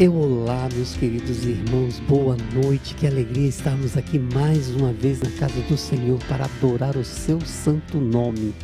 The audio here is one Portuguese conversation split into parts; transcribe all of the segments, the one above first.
Olá, meus queridos irmãos, boa noite, que alegria estarmos aqui mais uma vez na casa do Senhor para adorar o seu santo nome.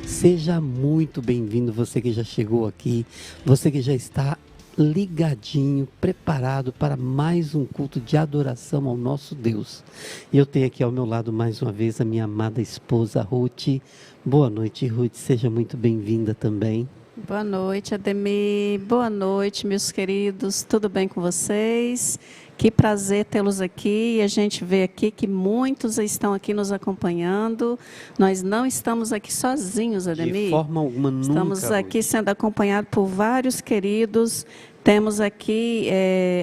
Seja muito bem-vindo, você que já chegou aqui, você que já está ligadinho, preparado para mais um culto de adoração ao nosso Deus. E eu tenho aqui ao meu lado mais uma vez a minha amada esposa Ruth. Boa noite, Ruth, seja muito bem-vinda também. Boa noite, Ademir. Boa noite, meus queridos. Tudo bem com vocês? Que prazer tê-los aqui. E a gente vê aqui que muitos estão aqui nos acompanhando. Nós não estamos aqui sozinhos, Ademir. De forma alguma, nunca. Estamos aqui sendo acompanhados por vários queridos. Temos aqui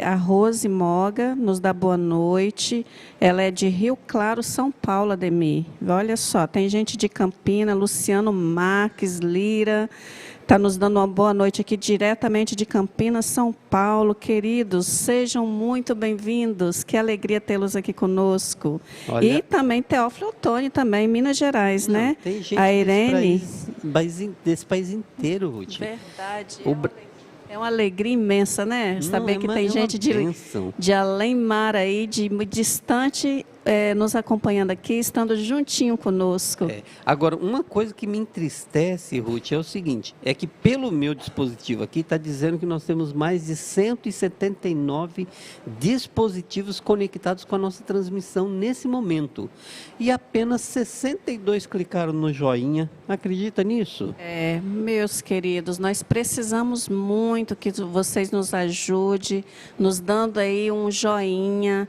a Rose Moga, nos dá boa noite. Ela é de Rio Claro, São Paulo, Ademir. Olha só, tem gente de Campina, Luciano Marques, Lira. Está nos dando uma boa noite aqui diretamente de Campinas, São Paulo. Queridos, sejam muito bem-vindos. Que alegria tê-los aqui conosco. Olha, e também Teófilo Otoni, também, Minas Gerais, né? Tem gente a Irene. desse país inteiro, Ruth. Verdade. É uma alegria imensa, né? Saber que tem gente de além mar aí, de muito distante, nos acompanhando aqui, estando juntinho conosco. Agora, uma coisa que me entristece, Ruth, é o seguinte, é que pelo meu dispositivo aqui está dizendo que nós temos mais de 179 dispositivos conectados com a nossa transmissão nesse momento. E apenas 62 clicaram no joinha. Acredita nisso? Meus queridos, nós precisamos muito que vocês nos ajudem, nos dando aí um joinha.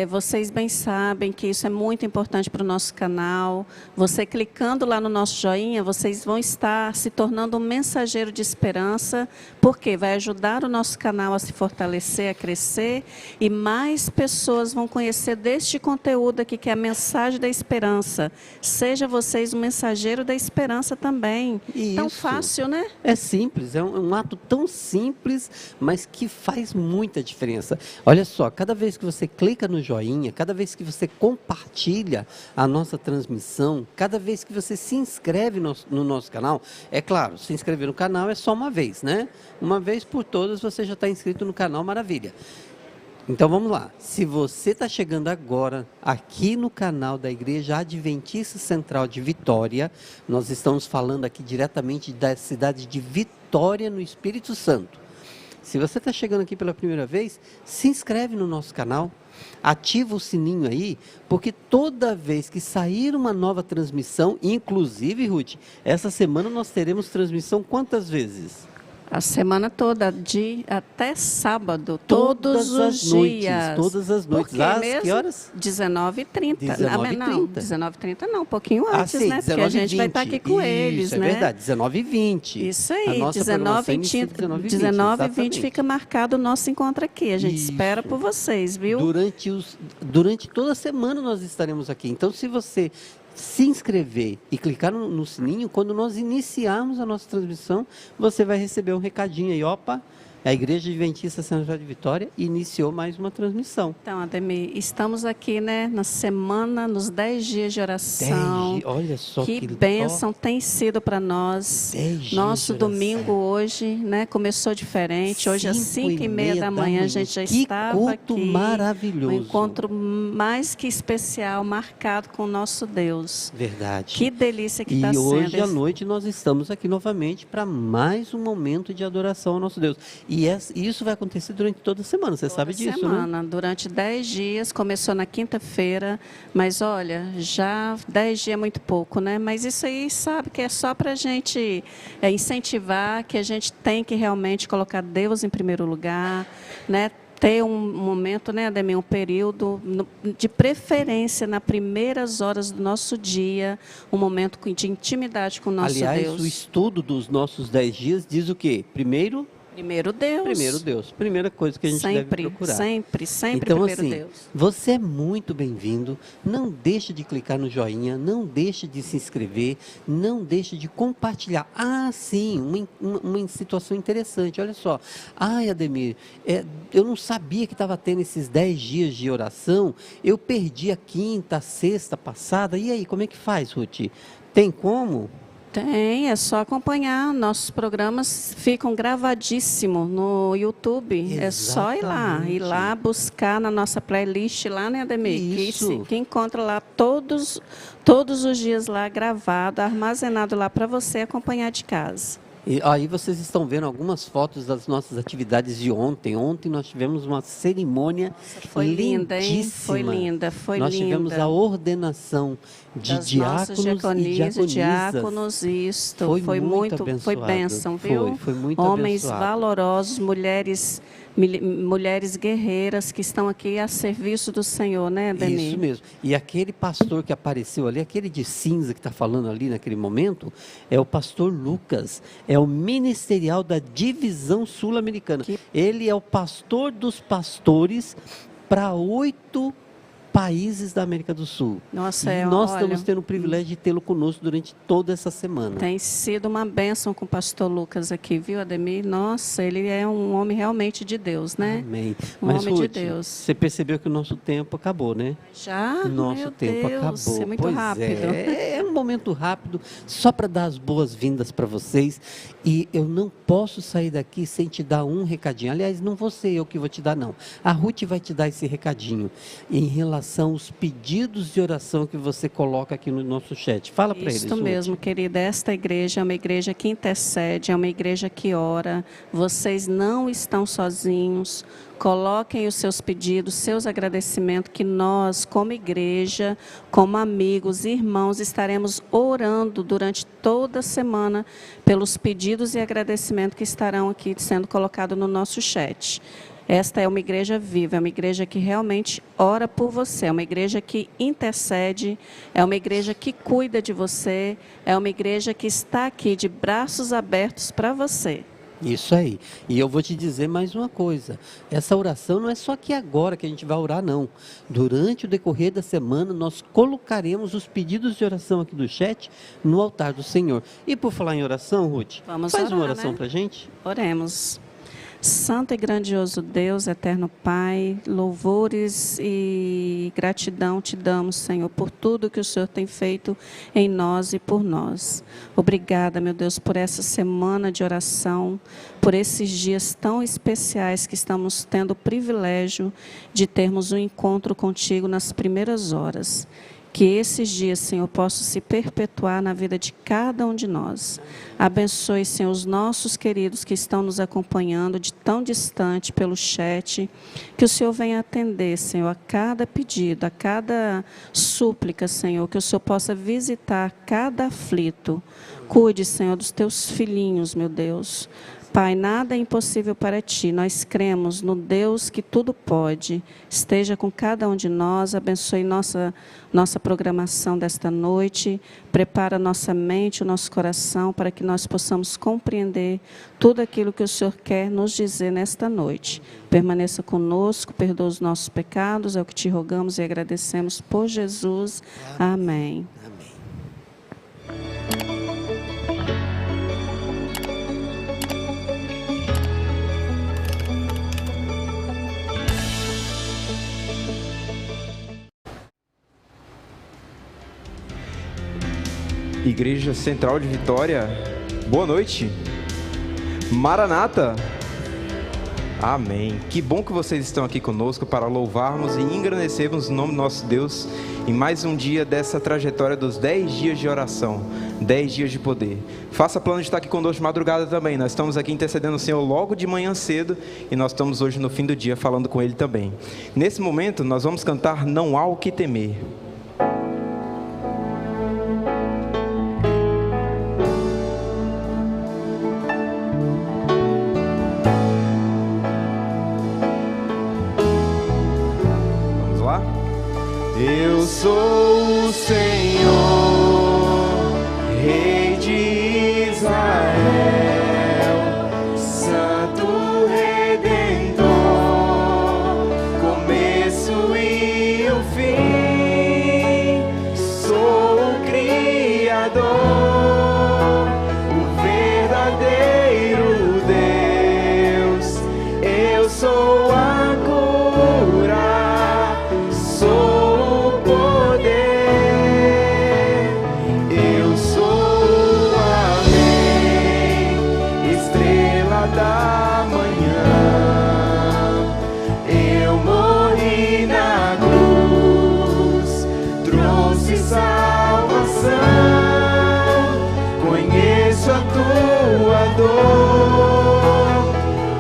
Vocês bem sabem que isso é muito importante para o nosso canal. Você clicando lá no nosso joinha, vocês vão estar se tornando um mensageiro de esperança, porque vai ajudar o nosso canal a se fortalecer, a crescer, e mais pessoas vão conhecer deste conteúdo aqui, que é a mensagem da esperança. Seja vocês um mensageiro da esperança também. Isso. Tão fácil, né? É simples, é um ato tão simples, mas que faz muita diferença. Olha só, cada vez que você clica no joinha, cada vez que você compartilha a nossa transmissão, cada vez que você se inscreve no nosso canal, é claro, se inscrever no canal é só uma vez, né? Uma vez por todas você já está inscrito no canal, maravilha. Então vamos lá, se você está chegando agora aqui no canal da Igreja Adventista Central de Vitória, nós estamos falando aqui diretamente da cidade de Vitória, no Espírito Santo. Se você está chegando aqui pela primeira vez, se inscreve no nosso canal, ativa o sininho aí, porque toda vez que sair uma nova transmissão, inclusive, Ruth, essa semana nós teremos transmissão quantas vezes? A semana toda, até sábado, todos os dias. Todas as noites. Às que horas? 19h30. 19h30. Não, 19h30 não, um pouquinho antes, sim, né? Porque a gente vai estar aqui com eles, né? Isso, é verdade, 19h20. Isso aí, 19h20 fica marcado o nosso encontro aqui. A gente espera por vocês, viu? Durante toda a semana nós estaremos aqui. Então, se você se inscrever e clicar no sininho, quando nós iniciarmos a nossa transmissão, você vai receber um recadinho aí, opa, a Igreja Adventista Central de Vitória iniciou mais uma transmissão. Então, Ademir, estamos aqui, né, na semana, nos 10 dias de oração. Olha só que bênção tem sido para nós. Nosso domingo hoje, né, começou diferente. Hoje às 5h30 da manhã a gente já estava aqui. Que maravilhoso. Um encontro mais que especial, marcado com o nosso Deus. Verdade. Que delícia que está sendo. E hoje à noite nós estamos aqui novamente para mais um momento de adoração ao nosso Deus. E isso vai acontecer durante toda a semana, você sabe disso, semana, né? Durante 10 dias, começou na quinta-feira, mas olha, já 10 dias é muito pouco, né? Mas isso aí sabe que é só para a gente incentivar, que a gente tem que realmente colocar Deus em primeiro lugar, né? Ter um momento, né, Ademir, um período de preferência nas primeiras horas do nosso dia, um momento de intimidade com o nosso Deus. Aliás, o estudo dos nossos 10 dias diz o quê? Primeiro Deus. Primeira coisa que a gente deve procurar. Sempre então, primeiro assim, Deus. Você é muito bem-vindo. Não deixe de clicar no joinha, não deixe de se inscrever, não deixe de compartilhar. Sim, uma situação interessante. Olha só. Ademir, eu não sabia que estava tendo esses 10 dias de oração. Eu perdi a quinta, a sexta passada. E aí, como é que faz, Ruth? Tem como? Tem, é só acompanhar. Nossos programas ficam gravadíssimos no YouTube. É só ir lá buscar na nossa playlist lá, né, Ademir? Isso. Que encontra lá todos os dias lá gravado, armazenado lá para você acompanhar de casa. E aí vocês estão vendo algumas fotos das nossas atividades de ontem. Ontem nós tivemos uma cerimônia Foi linda, hein? lindíssima. Foi nós linda. tivemos a ordenação de das diáconos e diáconos, isto. Foi muito abençoado. Foi bênção, viu? Foi muito Homens abençoado. valorosos, mulheres guerreiras que estão aqui a serviço do Senhor, né, Ademir? Isso mesmo. E aquele pastor que apareceu ali, aquele de cinza que está falando ali naquele momento, é o pastor Lucas, é o ministerial da divisão sul-americana. Ele é o pastor dos pastores para 8 países da América do Sul. Nossa, e nós estamos tendo o privilégio de tê-lo conosco durante toda essa semana. Tem sido uma bênção com o pastor Lucas aqui, viu, Ademir? Nossa, ele é um homem realmente de Deus, né? Amém. Mas, homem Ruth, de Deus. Você percebeu que o nosso tempo acabou, né? Já? Nosso Meu tempo Deus, acabou. É muito pois rápido. É um momento rápido, só para dar as boas-vindas para vocês. E eu não posso sair daqui sem te dar um recadinho. Aliás, não vou ser eu que vou te dar, não. A Ruth vai te dar esse recadinho em relação aos pedidos de oração que você coloca aqui no nosso chat. Fala para eles, Isso mesmo, querida. Esta igreja é uma igreja que intercede, é uma igreja que ora. Vocês não estão sozinhos. Coloquem os seus pedidos, seus agradecimentos, que nós, como igreja, como amigos, irmãos, estaremos orando durante toda a semana pelos pedidos e agradecimentos que estarão aqui sendo colocados no nosso chat. Esta é uma igreja viva, é uma igreja que realmente ora por você, é uma igreja que intercede, é uma igreja que cuida de você, é uma igreja que está aqui de braços abertos para você. Isso aí. E eu vou te dizer mais uma coisa. Essa oração não é só aqui agora que a gente vai orar, não. Durante o decorrer da semana, nós colocaremos os pedidos de oração aqui do chat no altar do Senhor. E por falar em oração, Ruth, Vamos faz orar, uma oração né? para a gente. Oremos. Santo e grandioso Deus, eterno Pai, louvores e gratidão te damos, Senhor, por tudo que o Senhor tem feito em nós e por nós. Obrigada, meu Deus, por essa semana de oração, por esses dias tão especiais que estamos tendo o privilégio de termos um encontro contigo nas primeiras horas. Que esses dias, Senhor, possam se perpetuar na vida de cada um de nós. Abençoe, Senhor, os nossos queridos que estão nos acompanhando de tão distante pelo chat. Que o Senhor venha atender, Senhor, a cada pedido, a cada súplica, Senhor. Que o Senhor possa visitar cada aflito. Cuide, Senhor, dos teus filhinhos, meu Deus. Pai, nada é impossível para Ti. Nós cremos no Deus que tudo pode. Esteja com cada um de nós, abençoe nossa programação desta noite, prepara nossa mente, o nosso coração, para que nós possamos compreender tudo aquilo que o Senhor quer nos dizer nesta noite. Permaneça conosco, perdoa os nossos pecados, é o que Te rogamos e agradecemos por Jesus. Amém. Igreja Central de Vitória, boa noite. Maranata. Amém. Que bom que vocês estão aqui conosco para louvarmos e engrandecermos o nome do nosso Deus em mais um dia dessa trajetória dos 10 dias de oração, 10 dias de poder. Faça plano de estar aqui conosco de madrugada também. Nós estamos aqui intercedendo o Senhor logo de manhã cedo e nós estamos hoje no fim do dia falando com Ele também. Nesse momento nós vamos cantar Não Há O Que Temer. Eu sou o Senhor, Rei de Israel, Santo Redentor, começo e o fim. Sou o Criador, o verdadeiro Deus. Eu sou a cura, sou eu sou a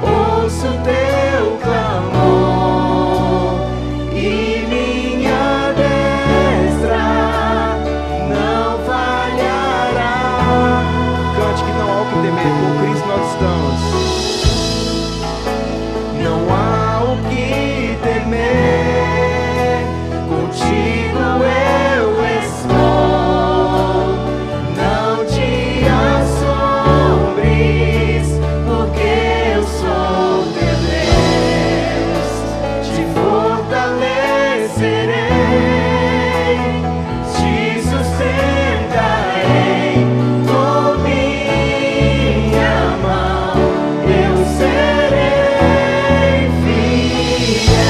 ouço teu clamor e minha destra não falhará. Cante que não há o que temer, com Cristo nós estamos. Não há o que temer, contigo eu estou. Não te assombres, porque eu sou teu Deus. Te fortalecerei, te sustentarei com minha mão. Eu serei fiel.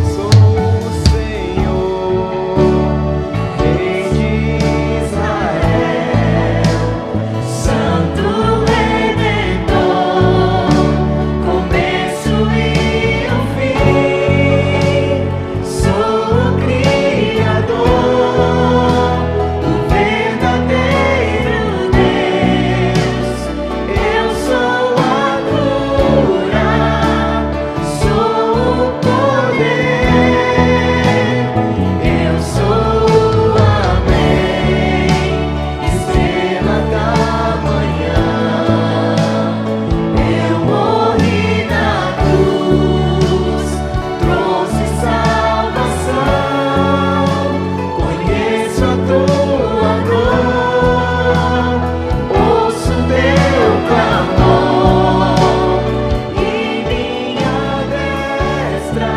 Sou o Senhor, Rei de Israel, Santo Redentor, começo e o fim. Sou o Criador, o verdadeiro Deus. Eu sou a cura, sou o poder. Eu sou, amém, estrela da manhã. Eu morri na cruz, trouxe salvação. Conheço a tua dor, ouço teu clamor e minha destra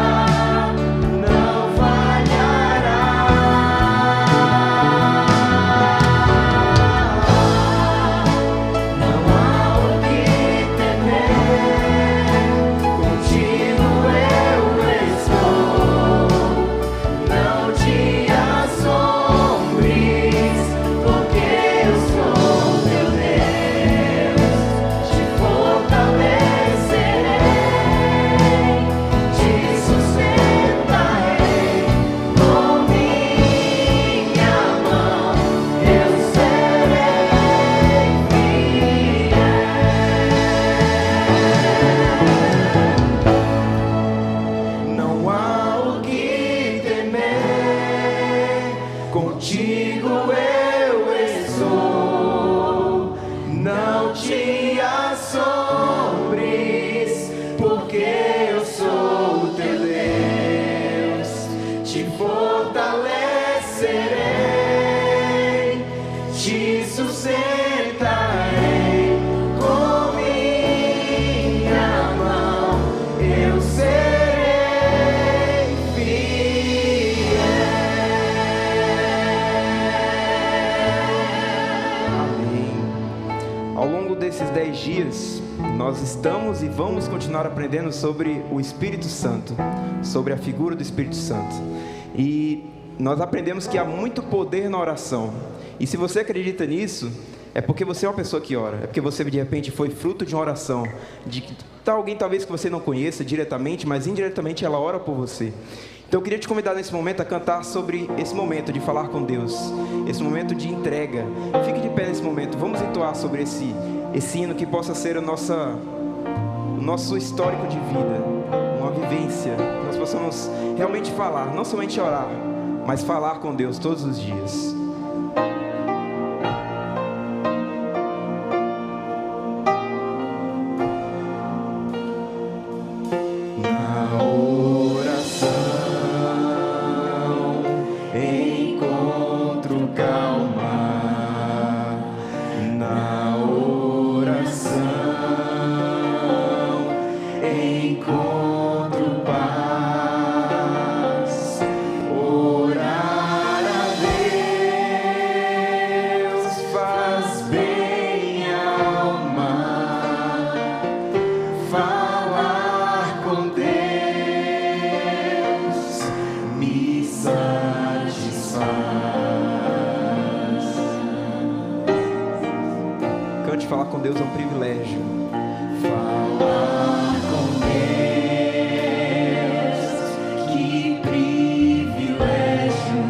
não falhará. Não há o que temer, contigo eu estou. Não te assombres, porque eu sou teu Deus. Te fortalecerei, te sustentarei com minha mão. Eu serei fiel. Não há o que temer, contigo eu estou. Não te assombres, porque eu sou teu Deus. Te fortalecerei, te sustentarei com minha mão. Eu serei fiel. Amém. Ao longo desses 10 dias, nós estamos e vamos continuar aprendendo sobre o Espírito Santo, sobre a figura do Espírito Santo. E nós aprendemos que há muito poder na oração. E se você acredita nisso, é porque você é uma pessoa que ora. É porque você, de repente, foi fruto de uma oração. De alguém talvez que você não conheça diretamente, mas indiretamente ela ora por você. Então eu queria te convidar nesse momento a cantar sobre esse momento de falar com Deus, esse momento de entrega. Fique de pé nesse momento, vamos entoar sobre esse hino que possa ser o nosso histórico de vida, uma vivência, que nós possamos realmente falar, não somente orar, mas falar com Deus todos os dias. Falar com Deus é um privilégio. Falar com Deus, que privilégio.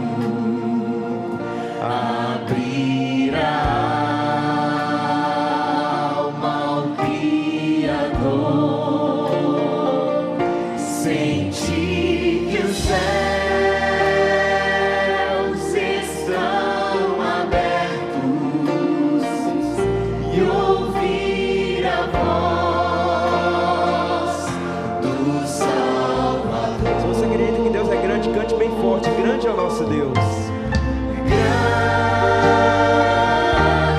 e ouvir a voz do Salvador. Se você acredita que Deus é grande, cante bem forte. Grande é o nosso Deus.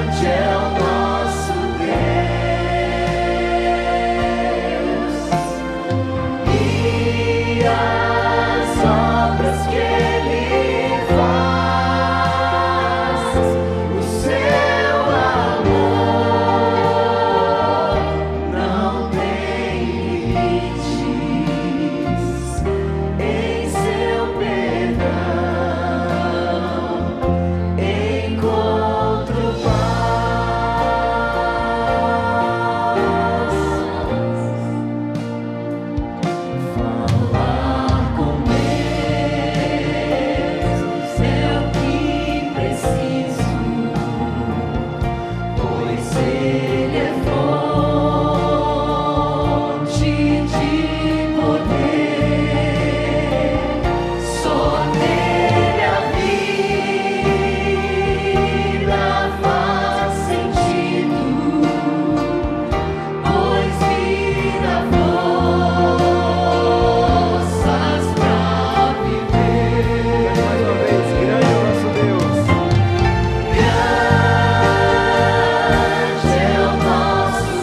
Grande é o nosso Deus, e as obras que Ele faz, o seu amor não tem limites, em seu perdão encontro paz. Falar com Deus é o que preciso, pois Ele é fonte de poder. Só nele a vida faz sentido, pois vida forças pra viver. Mais uma vez, grande é o nosso Deus. Grande é o nosso Deus, e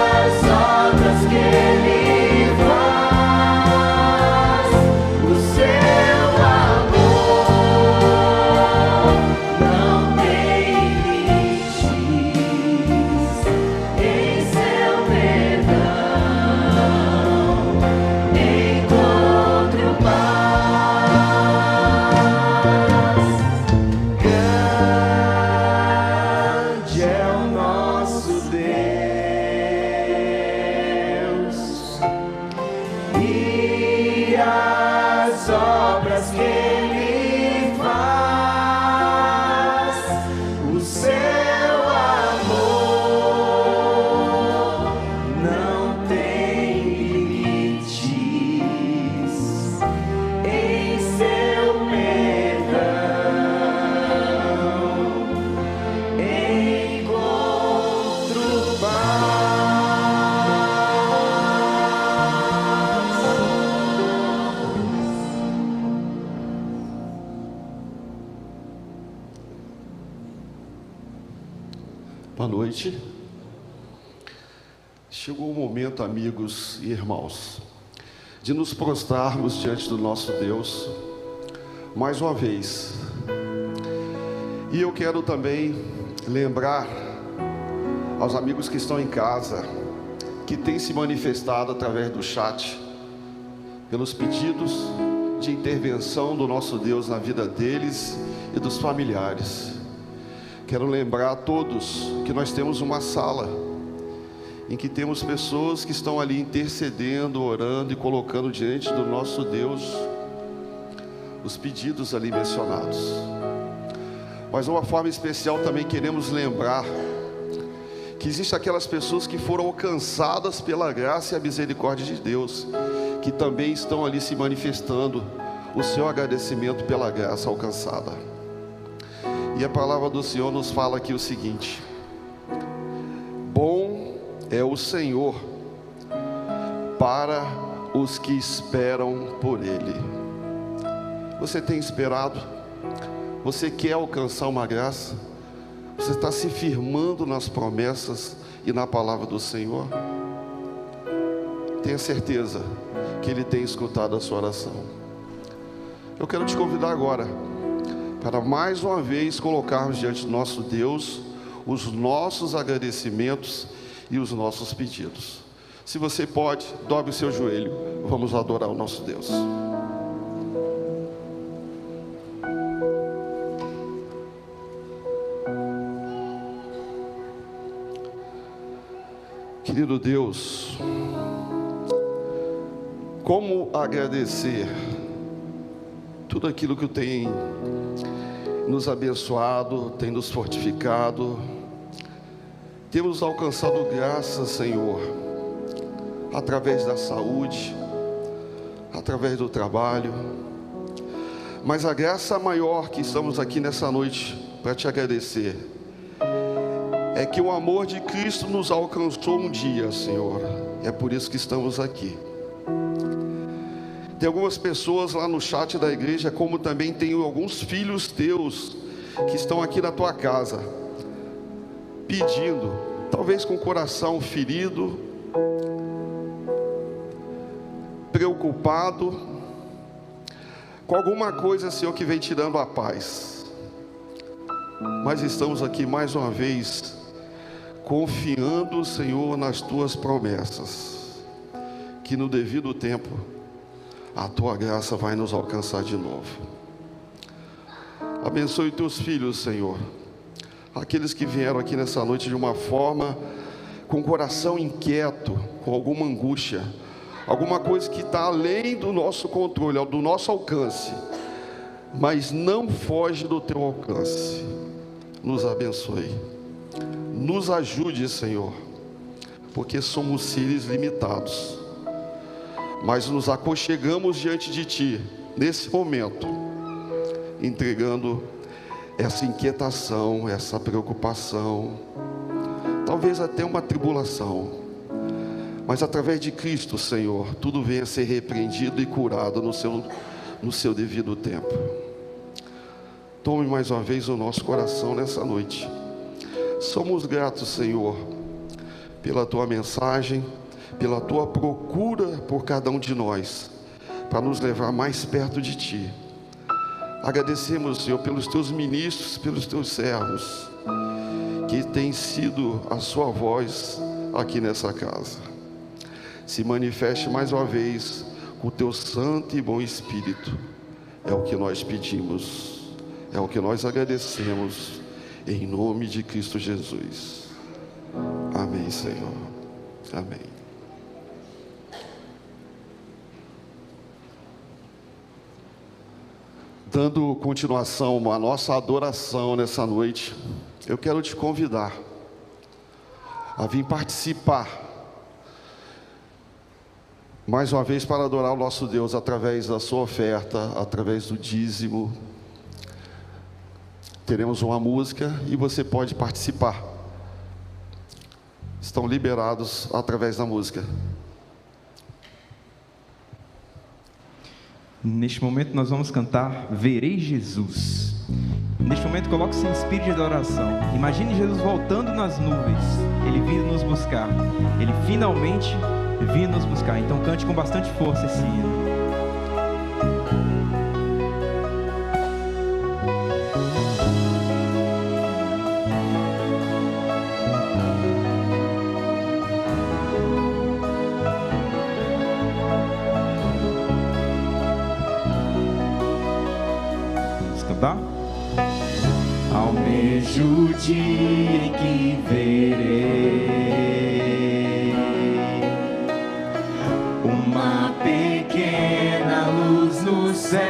as obras que Ele faz, o seu amor não tem limites, em seu perdão encontro paz. Grande é o nosso Deus, e as obras que Ele faz, o seu amor não tem limites, em seu perdão encontro Boa noite. Chegou o momento, amigos e irmãos, de nos prostrarmos diante do nosso Deus mais uma vez. E eu quero também lembrar aos amigos que estão em casa, que têm se manifestado através do chat, pelos pedidos de intervenção do nosso Deus na vida deles e dos familiares. Quero lembrar a todos que nós temos uma sala em que temos pessoas que estão ali intercedendo, orando e colocando diante do nosso Deus os pedidos ali mencionados. Mas de uma forma especial também queremos lembrar que existem aquelas pessoas que foram alcançadas pela graça e a misericórdia de Deus, que também estão ali se manifestando o seu agradecimento pela graça alcançada. E a palavra do Senhor nos fala aqui o seguinte: bom é o Senhor para os que esperam por Ele. Você tem esperado? Você quer alcançar uma graça? Você está se firmando nas promessas e na palavra do Senhor? Tenha certeza que Ele tem escutado a sua oração. Eu quero te convidar agora para mais uma vez colocarmos diante do nosso Deus os nossos agradecimentos e os nossos pedidos. Se você pode, dobre o seu joelho, vamos adorar o nosso Deus. Querido Deus, como agradecer tudo aquilo que tem nos abençoado, tem nos fortificado, temos alcançado graça, Senhor, através da saúde, através do trabalho, Mas a graça maior que estamos aqui nessa noite para te agradecer é que o amor de Cristo nos alcançou um dia, Senhor. É por isso que estamos aqui. Tem algumas pessoas lá no chat da igreja, como também tem alguns filhos teus que estão aqui na tua casa, pedindo, talvez com o coração ferido, preocupado, com alguma coisa, Senhor, que vem tirando a paz. Mas estamos aqui mais uma vez, confiando, Senhor, nas tuas promessas, que no devido tempo a tua graça vai nos alcançar de novo. Abençoe teus filhos, Senhor, aqueles que vieram aqui nessa noite de uma forma, com o coração inquieto, com alguma angústia, alguma coisa que está além do nosso controle, do nosso alcance, mas não foge do teu alcance. Nos abençoe, nos ajude, Senhor, porque somos seres limitados, mas nos aconchegamos diante de Ti, nesse momento, entregando essa inquietação, essa preocupação, talvez até uma tribulação, mas através de Cristo, Senhor, tudo venha a ser repreendido e curado no seu devido tempo. Tome mais uma vez o nosso coração nessa noite. Somos gratos, Senhor, pela Tua mensagem, pela Tua procura por cada um de nós, para nos levar mais perto de Ti. Agradecemos, Senhor, pelos Teus ministros, pelos Teus servos, que têm sido a Sua voz aqui nessa casa. Se manifeste mais uma vez com o Teu santo e bom Espírito. É o que nós pedimos. É o que nós agradecemos, em nome de Cristo Jesus. Amém, Senhor. Amém. Dando continuação à nossa adoração nessa noite, eu quero te convidar a vir participar, mais uma vez, para adorar o nosso Deus através da sua oferta, através do dízimo. Teremos uma música e você pode participar. Estão liberados através da música. Neste momento nós vamos cantar Verei Jesus. Neste momento coloque-se em espírito de adoração. Imagine Jesus voltando nas nuvens, Ele vindo nos buscar. Ele finalmente vindo nos buscar. Então cante com bastante força esse hino. Almejo o dia em que verei uma pequena luz no céu,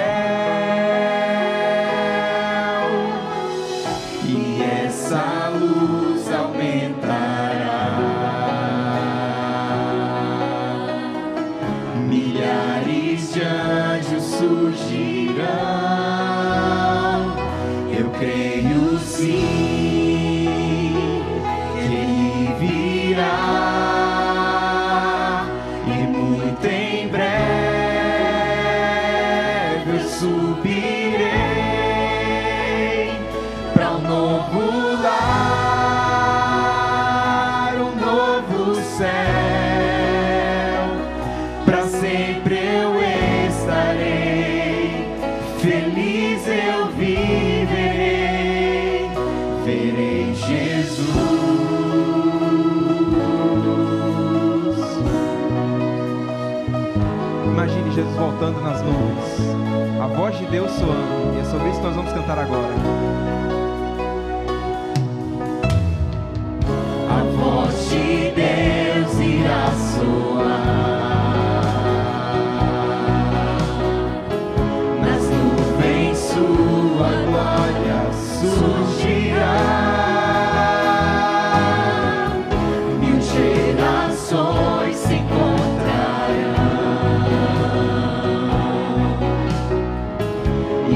e essa luz aumentará, milhares de anjos surgirão. Eu creio sim que Ele virá, e muito em breve eu subirei para um novo lar, um novo céu. Para sempre eu estarei feliz, eu viverei, verei Jesus. Imagine Jesus voltando nas nuvens, a voz de Deus soando, e é sobre isso que nós vamos cantar agora. A voz de Deus irá soar, nas nuvens sua glória surgirá. Mil gerações se encontrarão, e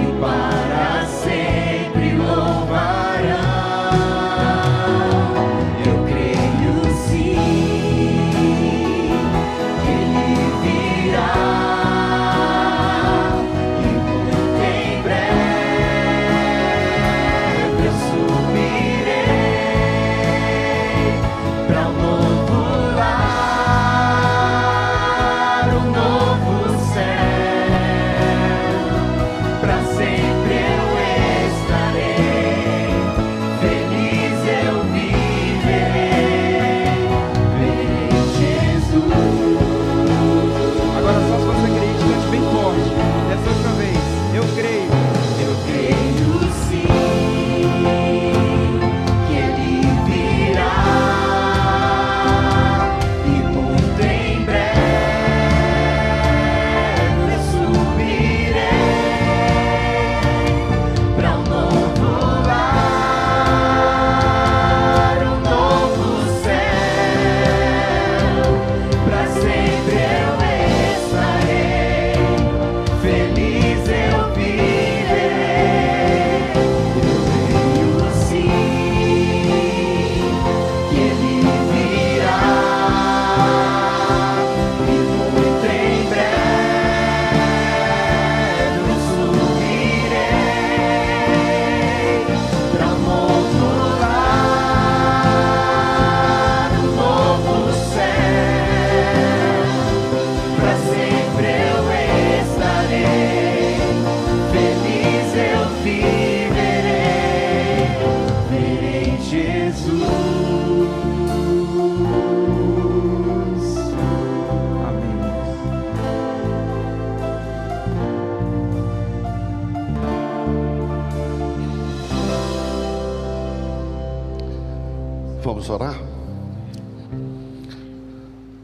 Vamos orar?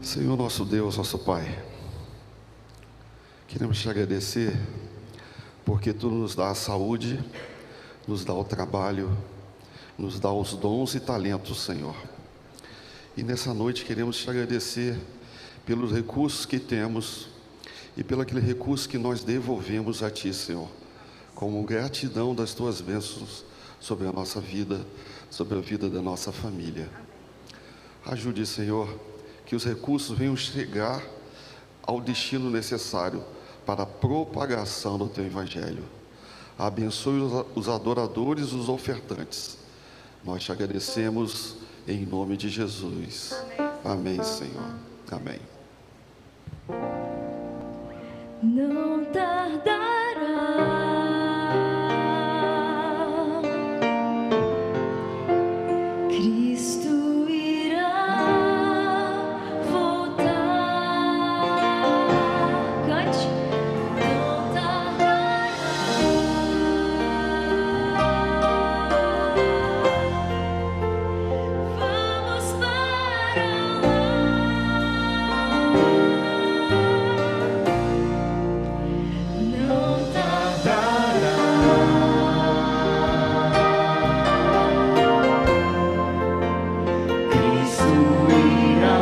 Senhor nosso Deus, nosso Pai, queremos te agradecer porque Tu nos dá a saúde, nos dá o trabalho, nos dá os dons e talentos, Senhor. E nessa noite queremos te agradecer pelos recursos que temos e pelo aquele recurso que nós devolvemos a Ti, Senhor, como gratidão das Tuas bênçãos sobre a nossa vida, sobre a vida da nossa família. Ajude, Senhor, que os recursos venham chegar ao destino necessário para a propagação do Teu Evangelho. Abençoe os adoradores e os ofertantes. Nós te agradecemos em nome de Jesus. Amém, Senhor. Amém. Não tardará. Cristo irá voltar. Cante. Não tardará. Vamos para não tardará. Cristo irá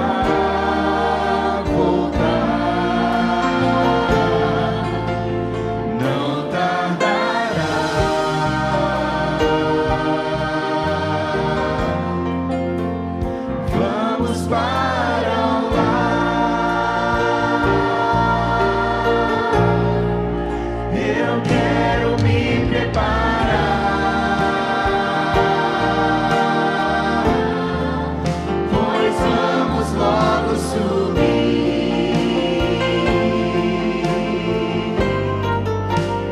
voltar, não tardará. Vamos para lá. Eu quero me preparar, pois vamos logo subir.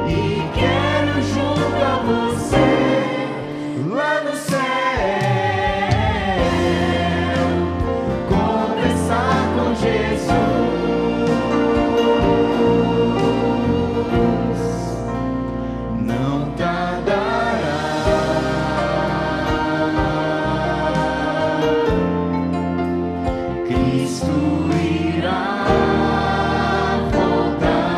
E quero junto a você lá no céu conversar com Jesus. Não tardará. Cristo irá voltar,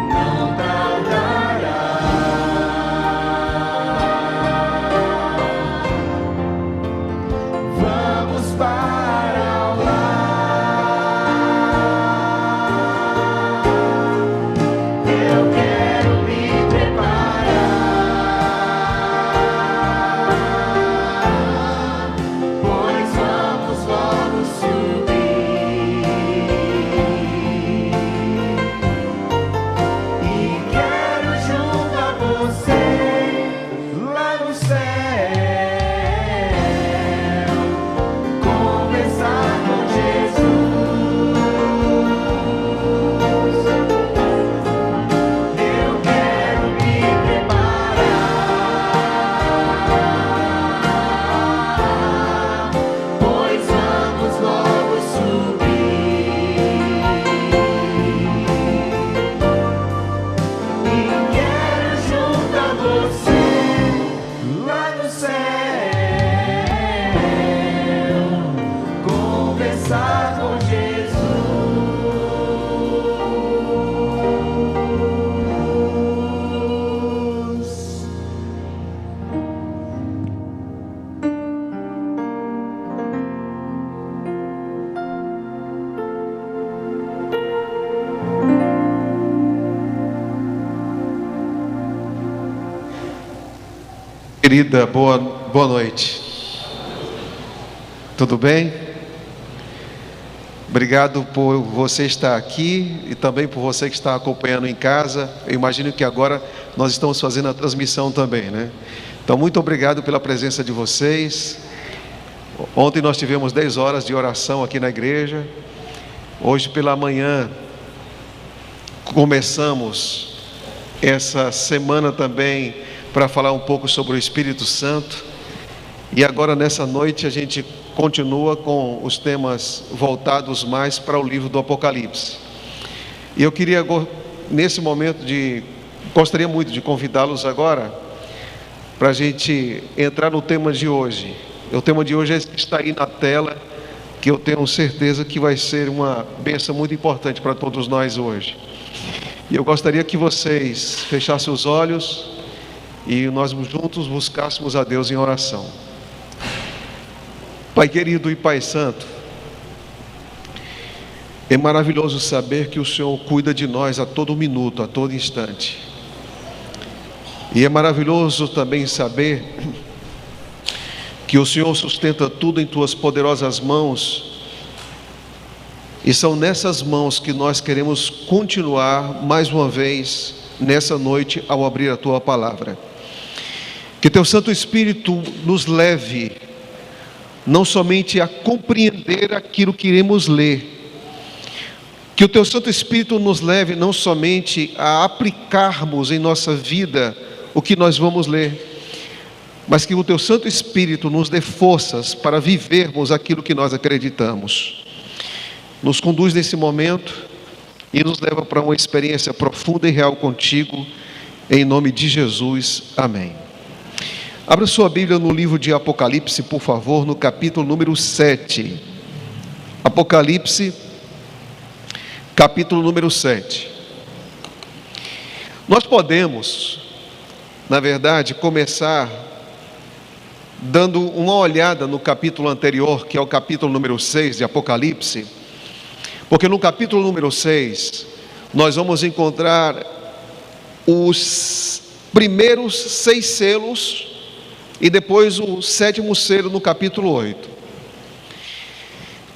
não tardará. Vamos para lá. Eu quero me preparar, pois vamos logo subir. E quero junto a você lá no céu conversar com Jesus. Eu quero me preparar, pois vamos logo subir. E quero junto a você lá no céu conversar com Jesus. Querida, boa noite. Tudo bem? Obrigado por você estar aqui e também por você que está acompanhando em casa. Eu imagino que agora nós estamos fazendo a transmissão também, né? Então, muito obrigado pela presença de vocês. Ontem nós tivemos 10 horas de oração aqui na igreja. Hoje pela manhã começamos essa semana também para falar um pouco sobre o Espírito Santo. E agora nessa noite a gente continua com os temas voltados mais para o livro do Apocalipse. E eu queria, nesse momento, gostaria muito de convidá-los agora para a gente entrar no tema de hoje. O tema de hoje é esse que está aí na tela, que eu tenho certeza que vai ser uma bênção muito importante para todos nós hoje. E eu gostaria que vocês fechassem os olhos e nós juntos buscássemos a Deus em oração. Pai querido e Pai santo, é maravilhoso saber que o Senhor cuida de nós a todo minuto, a todo instante. E é maravilhoso também saber que o Senhor sustenta tudo em Tuas poderosas mãos. E são nessas mãos que nós queremos continuar mais uma vez nessa noite ao abrir a Tua palavra. Que Teu Santo Espírito nos leve não somente a compreender aquilo que iremos ler, que o Teu Santo Espírito nos leve não somente a aplicarmos em nossa vida o que nós vamos ler, mas que o Teu Santo Espírito nos dê forças para vivermos aquilo que nós acreditamos. Nos conduz nesse momento e nos leva para uma experiência profunda e real contigo, em nome de Jesus, amém. Abra sua Bíblia no livro de Apocalipse, por favor, no capítulo número 7. Apocalipse, capítulo número 7. Nós podemos, na verdade, começar dando uma olhada no capítulo anterior, que é o capítulo número 6 de Apocalipse, porque no capítulo número 6, nós vamos encontrar os primeiros 6 selos e depois o 7º selo no capítulo 8.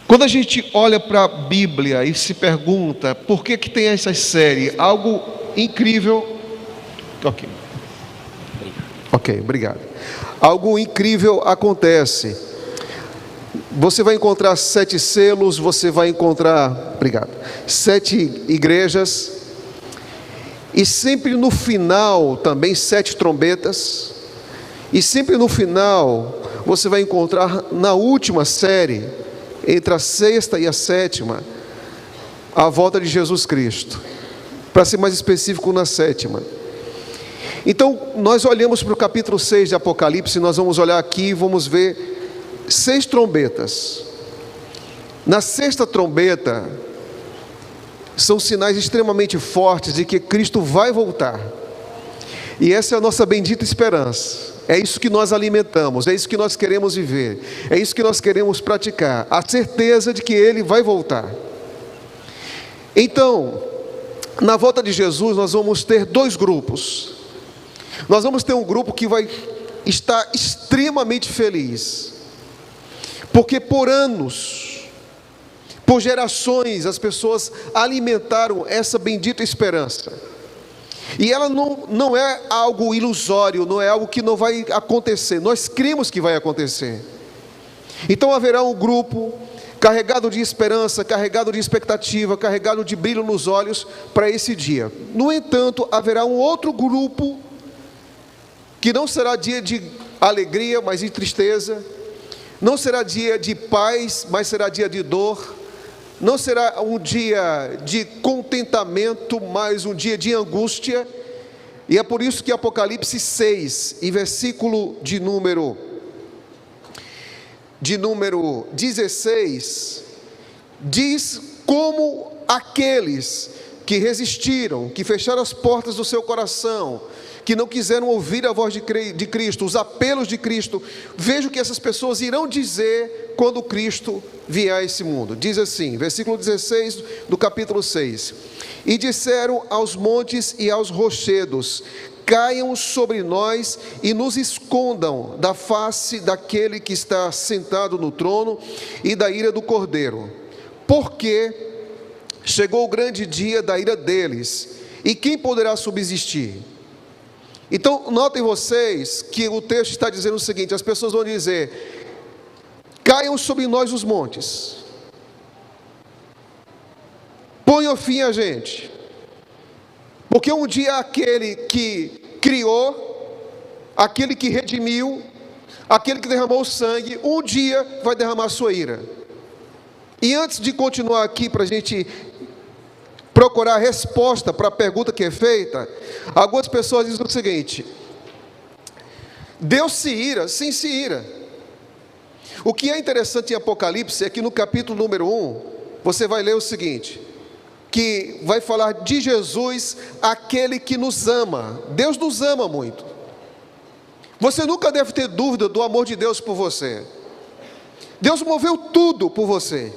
Quando a gente olha para a Bíblia e se pergunta por que tem essa série, algo incrível. Ok, obrigado. Algo incrível acontece. Você vai encontrar 7 selos, você vai encontrar, 7 igrejas, e sempre no final também 7 trombetas, e sempre no final você vai encontrar na última série, entre a 6ª e a 7ª, a volta de Jesus Cristo, para ser mais específico, na 7ª. Então, nós olhamos para o capítulo 6 de Apocalipse, nós vamos olhar aqui e vamos ver 6 trombetas. Na 6ª trombeta, são sinais extremamente fortes de que Cristo vai voltar. E essa é a nossa bendita esperança. É isso que nós alimentamos, é isso que nós queremos viver, é isso que nós queremos praticar, a certeza de que Ele vai voltar. Então, na volta de Jesus, nós vamos ter 2 grupos. Nós vamos ter um grupo que vai estar extremamente feliz, porque por anos, por gerações, as pessoas alimentaram essa bendita esperança. E ela não é algo ilusório, não é algo que não vai acontecer. Nós cremos que vai acontecer. Então haverá um grupo carregado de esperança, carregado de expectativa, carregado de brilho nos olhos para esse dia. No entanto, haverá um outro grupo que não será dia de alegria, mas de tristeza. Não será dia de paz, mas será dia de dor. Não será um dia de contentamento, mas um dia de angústia. E é por isso que Apocalipse 6, e versículo de número 16, diz como aqueles que resistiram, que fecharam as portas do seu coração, que não quiseram ouvir a voz de Cristo, os apelos de Cristo, veja o que essas pessoas irão dizer quando Cristo vier a esse mundo. Diz assim, versículo 16 do capítulo 6: E disseram aos montes e aos rochedos: caiam sobre nós e nos escondam da face daquele que está sentado no trono e da ira do Cordeiro, porque chegou o grande dia da ira deles, e quem poderá subsistir? Então, notem vocês que o texto está dizendo o seguinte: as pessoas vão dizer: caiam sobre nós os montes, ponham fim a gente, porque um dia aquele que criou, aquele que redimiu, aquele que derramou o sangue, um dia vai derramar sua ira. E antes de continuar aqui para a gente procurar a resposta para a pergunta que é feita, algumas pessoas dizem o seguinte: Deus se ira, sim, se ira. O que é interessante em Apocalipse é que no capítulo número 1, você vai ler o seguinte, que vai falar de Jesus, aquele que nos ama. Deus nos ama muito. Você nunca deve ter dúvida do amor de Deus por você. Deus moveu tudo por você.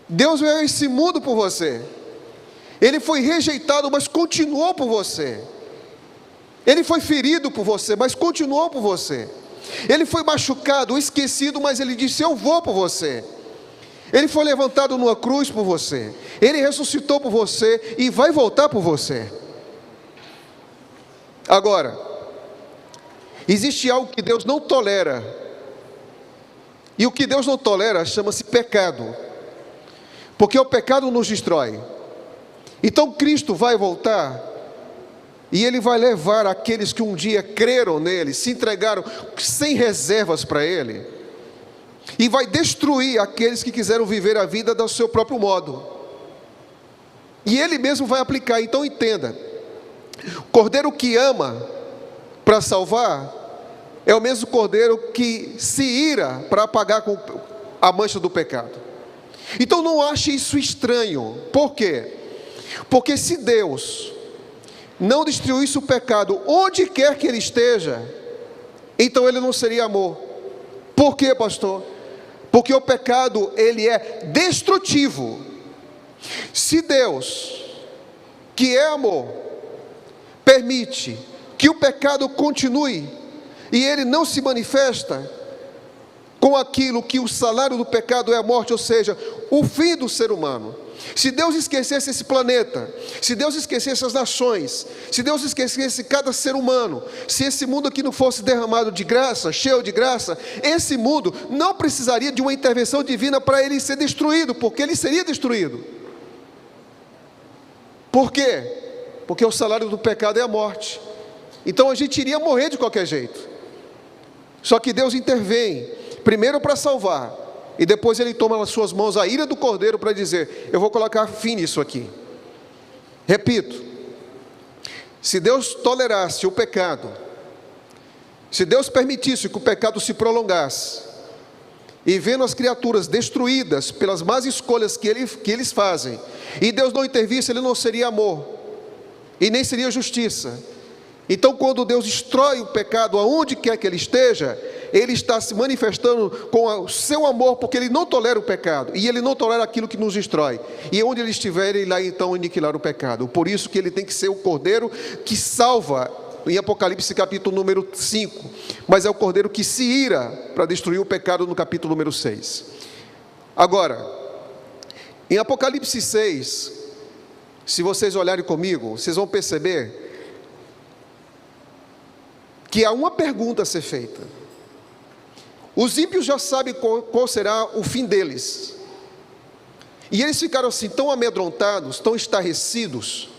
Deus veio a esse mundo por você. Ele foi rejeitado, mas continuou por você. Ele foi ferido por você, mas continuou por você. Ele foi machucado, esquecido, mas ele disse: eu vou por você. Ele foi levantado numa cruz por você. Ele ressuscitou por você e vai voltar por você. Agora, existe algo que Deus não tolera. E o que Deus não tolera chama-se pecado. Porque o pecado nos destrói. Então Cristo vai voltar e Ele vai levar aqueles que um dia creram nele, se entregaram sem reservas para Ele, e vai destruir aqueles que quiseram viver a vida do seu próprio modo. E Ele mesmo vai aplicar. Então entenda, o cordeiro que ama para salvar é o mesmo cordeiro que se ira para apagar com a mancha do pecado. Então não ache isso estranho. Por quê? Porque se Deus não destruísse o pecado onde quer que ele esteja, então ele não seria amor. Por quê, pastor? Porque o pecado, ele é destrutivo. Se Deus, que é amor, permite que o pecado continue e ele não se manifesta com aquilo que o salário do pecado é a morte, ou seja, o fim do ser humano. Se Deus esquecesse esse planeta, se Deus esquecesse as nações, se Deus esquecesse cada ser humano, se esse mundo aqui não fosse derramado de graça, cheio de graça, esse mundo não precisaria de uma intervenção divina para ele ser destruído, porque ele seria destruído. Por quê? Porque o salário do pecado é a morte. Então a gente iria morrer de qualquer jeito. Só que Deus intervém, primeiro para salvar, e depois Ele toma nas suas mãos a ira do cordeiro para dizer: eu vou colocar fim nisso aqui. Repito, se Deus tolerasse o pecado, se Deus permitisse que o pecado se prolongasse, e vendo as criaturas destruídas pelas más escolhas que eles fazem, e Deus não intervisse, Ele não seria amor, e nem seria justiça. Então quando Deus destrói o pecado aonde quer que ele esteja, Ele está se manifestando com o seu amor, porque Ele não tolera o pecado, e Ele não tolera aquilo que nos destrói, e onde Ele estiver, Ele irá então aniquilar o pecado. Por isso que Ele tem que ser o cordeiro que salva, em Apocalipse capítulo número 5, mas é o cordeiro que se ira para destruir o pecado no capítulo número 6. Agora, em Apocalipse 6, se vocês olharem comigo, vocês vão perceber que há uma pergunta a ser feita. Os ímpios já sabem qual será o fim deles, e eles ficaram assim tão amedrontados, tão estarrecidos,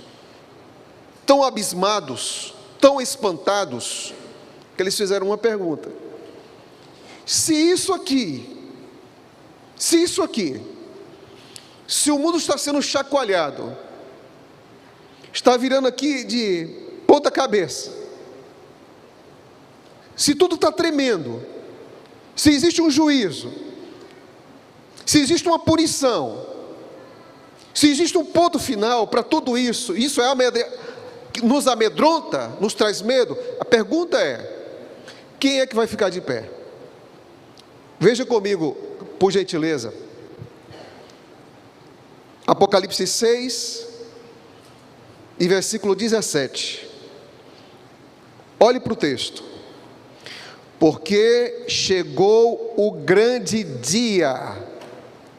tão abismados, tão espantados, que eles fizeram uma pergunta: se o mundo está sendo chacoalhado, está virando aqui de ponta cabeça, se tudo está tremendo, se existe um juízo, se existe uma punição, se existe um ponto final para tudo isso, isso nos amedronta, nos traz medo, a pergunta é: quem é que vai ficar de pé? Veja comigo, por gentileza, Apocalipse 6 e versículo 17, olhe para o texto. Porque chegou o grande dia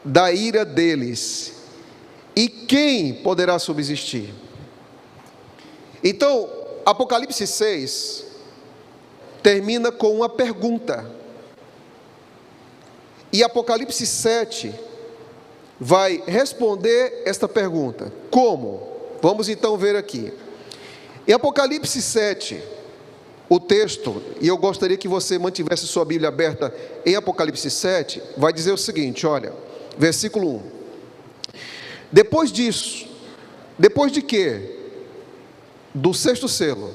da ira deles, e quem poderá subsistir? Então, Apocalipse 6 termina com uma pergunta, e Apocalipse 7 vai responder esta pergunta. Como? Vamos então ver aqui. Em Apocalipse 7, o texto, e eu gostaria que você mantivesse sua Bíblia aberta em Apocalipse 7, vai dizer o seguinte, olha, versículo 1. Depois disso, depois de quê? Do sexto selo.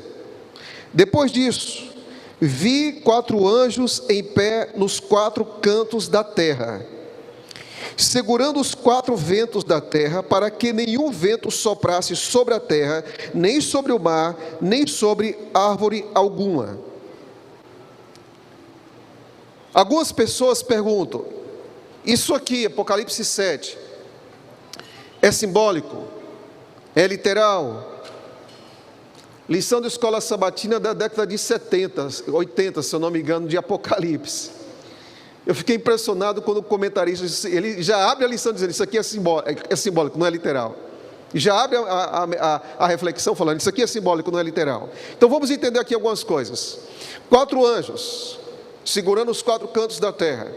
Depois disso, vi 4 anjos em pé nos 4 cantos da terra, segurando os 4 ventos da terra, para que nenhum vento soprasse sobre a terra, nem sobre o mar, nem sobre árvore alguma. Algumas pessoas perguntam: isso aqui, Apocalipse 7, é simbólico? É literal? Lição da escola sabatina da década de 70, 80, se eu não me engano, de Apocalipse. Eu fiquei impressionado quando o comentarista, ele já abre a lição dizendo: isso aqui é simbólico, não é literal. E já abre a reflexão falando: isso aqui é simbólico, não é literal. Então vamos entender aqui algumas coisas. 4 anjos, segurando os 4 cantos da terra.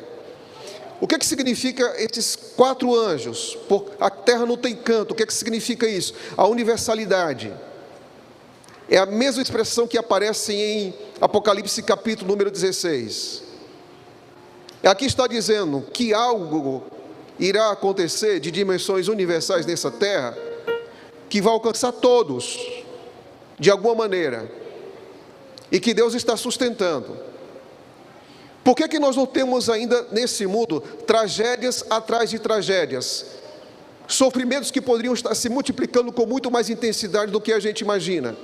O que significa esses 4 anjos? A terra não tem canto, o que significa isso? A universalidade. É a mesma expressão que aparece em Apocalipse capítulo número 16. Aqui está dizendo que algo irá acontecer de dimensões universais nessa terra, que vai alcançar todos, de alguma maneira, e que Deus está sustentando. Por que nós não temos ainda nesse mundo tragédias atrás de tragédias? Sofrimentos que poderiam estar se multiplicando com muito mais intensidade do que a gente imagina.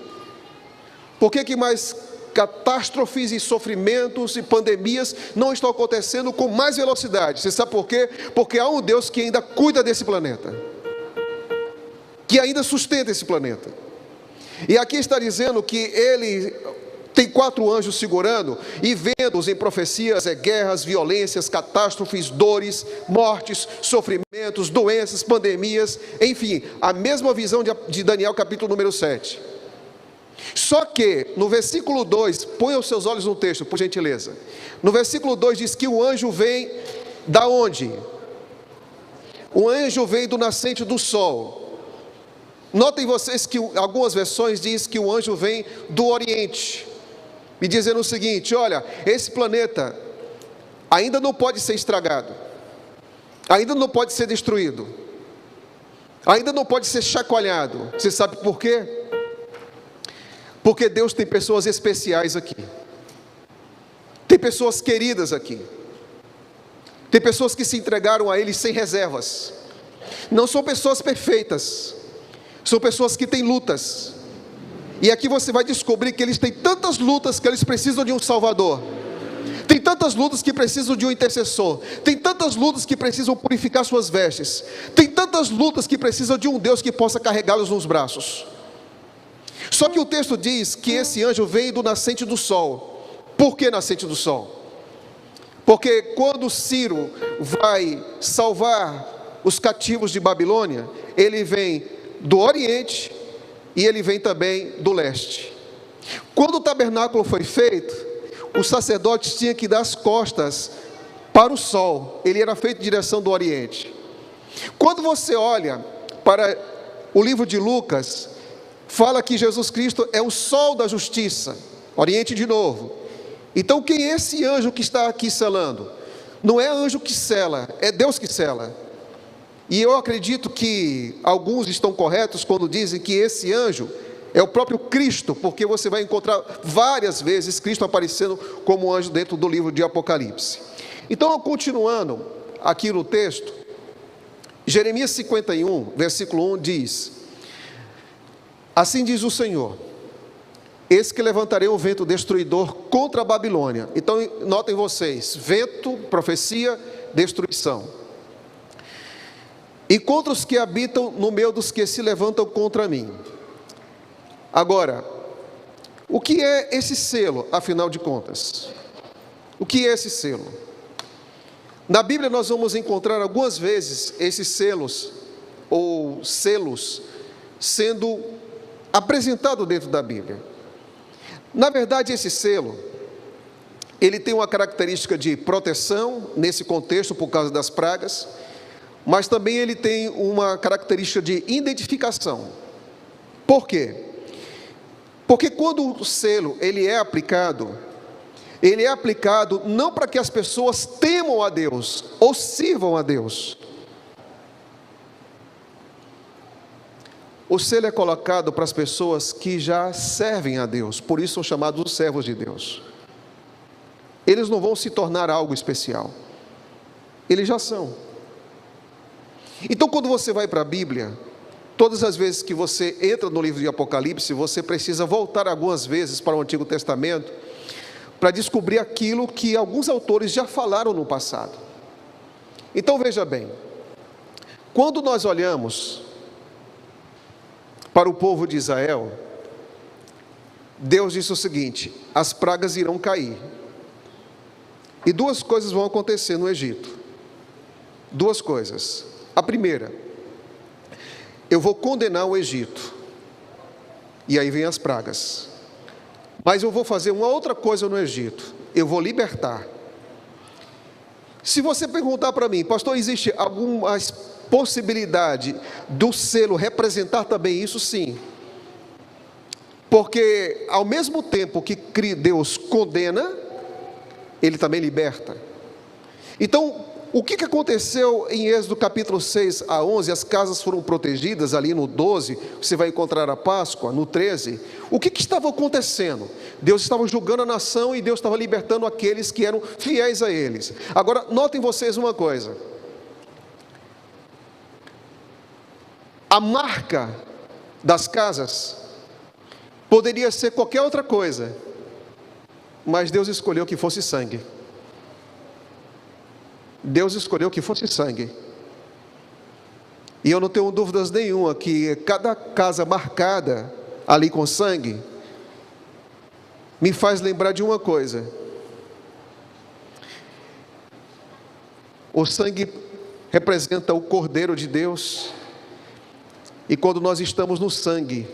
Por que mais catástrofes e sofrimentos e pandemias não estão acontecendo com mais velocidade? Você sabe por quê? Porque há um Deus que ainda cuida desse planeta, que ainda sustenta esse planeta. E aqui está dizendo que Ele tem 4 anjos segurando e vendo-os em profecias, guerras, violências, catástrofes, dores, mortes, sofrimentos, doenças, pandemias, enfim, a mesma visão de Daniel capítulo número 7. Só que no versículo 2, ponha os seus olhos no texto, por gentileza. No versículo 2 diz que o anjo vem da onde? O anjo vem do nascente do sol. Notem vocês que algumas versões diz que o anjo vem do oriente, me dizendo o seguinte: olha, esse planeta ainda não pode ser estragado, ainda não pode ser destruído, ainda não pode ser chacoalhado. Você sabe por quê? Porque Deus tem pessoas especiais aqui, tem pessoas queridas aqui, tem pessoas que se entregaram a Ele sem reservas. Não são pessoas perfeitas, são pessoas que têm lutas. E aqui você vai descobrir que eles têm tantas lutas que eles precisam de um Salvador, tem tantas lutas que precisam de um intercessor, tem tantas lutas que precisam purificar suas vestes, tem tantas lutas que precisam de um Deus que possa carregá-los nos braços. Só que o texto diz que esse anjo vem do nascente do sol. Por que nascente do sol? Porque quando Ciro vai salvar os cativos de Babilônia, ele vem do oriente e ele vem também do leste. Quando o tabernáculo foi feito, os sacerdotes tinham que dar as costas para o sol, ele era feito em direção do oriente. Quando você olha para o livro de Lucas, fala que Jesus Cristo é o sol da justiça, oriente de novo. Então quem é esse anjo que está aqui selando? Não é anjo que sela, é Deus que sela. E eu acredito que alguns estão corretos quando dizem que esse anjo é o próprio Cristo, porque você vai encontrar várias vezes Cristo aparecendo como anjo dentro do livro de Apocalipse. Então, continuando aqui no texto, Jeremias 51, versículo 1 diz: assim diz o Senhor, eis que levantarei um vento destruidor contra a Babilônia. Então notem vocês, vento, profecia, destruição, e contra os que habitam no meio dos que se levantam contra mim. Agora, o que é esse selo, afinal de contas? O que é esse selo? Na Bíblia nós vamos encontrar algumas vezes esses selos, ou selos, sendo apresentado dentro da Bíblia. Na verdade, esse selo, ele tem uma característica de proteção, nesse contexto, por causa das pragas, mas também ele tem uma característica de identificação. Por quê? Porque quando o selo, ele é aplicado não para que as pessoas temam a Deus, ou sirvam a Deus. O selo é colocado para as pessoas que já servem a Deus, por isso são chamados os servos de Deus. eles não vão se tornar algo especial. Eles já são. Então, quando você vai para a Bíblia, todas as vezes que você entra no livro de Apocalipse, você precisa voltar algumas vezes para o Antigo Testamento para descobrir aquilo que alguns autores já falaram no passado. Então, veja bem, quando nós olhamos para o povo de Israel, Deus disse o seguinte: as pragas irão cair. E duas coisas vão acontecer no Egito. Duas coisas. A primeira, eu vou condenar o Egito. E aí vem as pragas. Mas eu vou fazer uma outra coisa no Egito. Eu vou libertar. Se você perguntar para mim, pastor, existe alguma possibilidade do selo representar também isso? Sim. Porque ao mesmo tempo que Deus condena, Ele também liberta. Então, o que aconteceu em Êxodo capítulo 6 a 11? As casas foram protegidas, ali no 12, você vai encontrar a Páscoa, no 13. O que estava acontecendo? Deus estava julgando a nação e Deus estava libertando aqueles que eram fiéis a eles. Agora, notem vocês uma coisa. A marca das casas poderia ser qualquer outra coisa, mas Deus escolheu que fosse sangue. Deus escolheu que fosse sangue. E eu não tenho dúvidas nenhuma que cada casa marcada ali com sangue me faz lembrar de uma coisa: o sangue representa o Cordeiro de Deus, e quando nós estamos no sangue,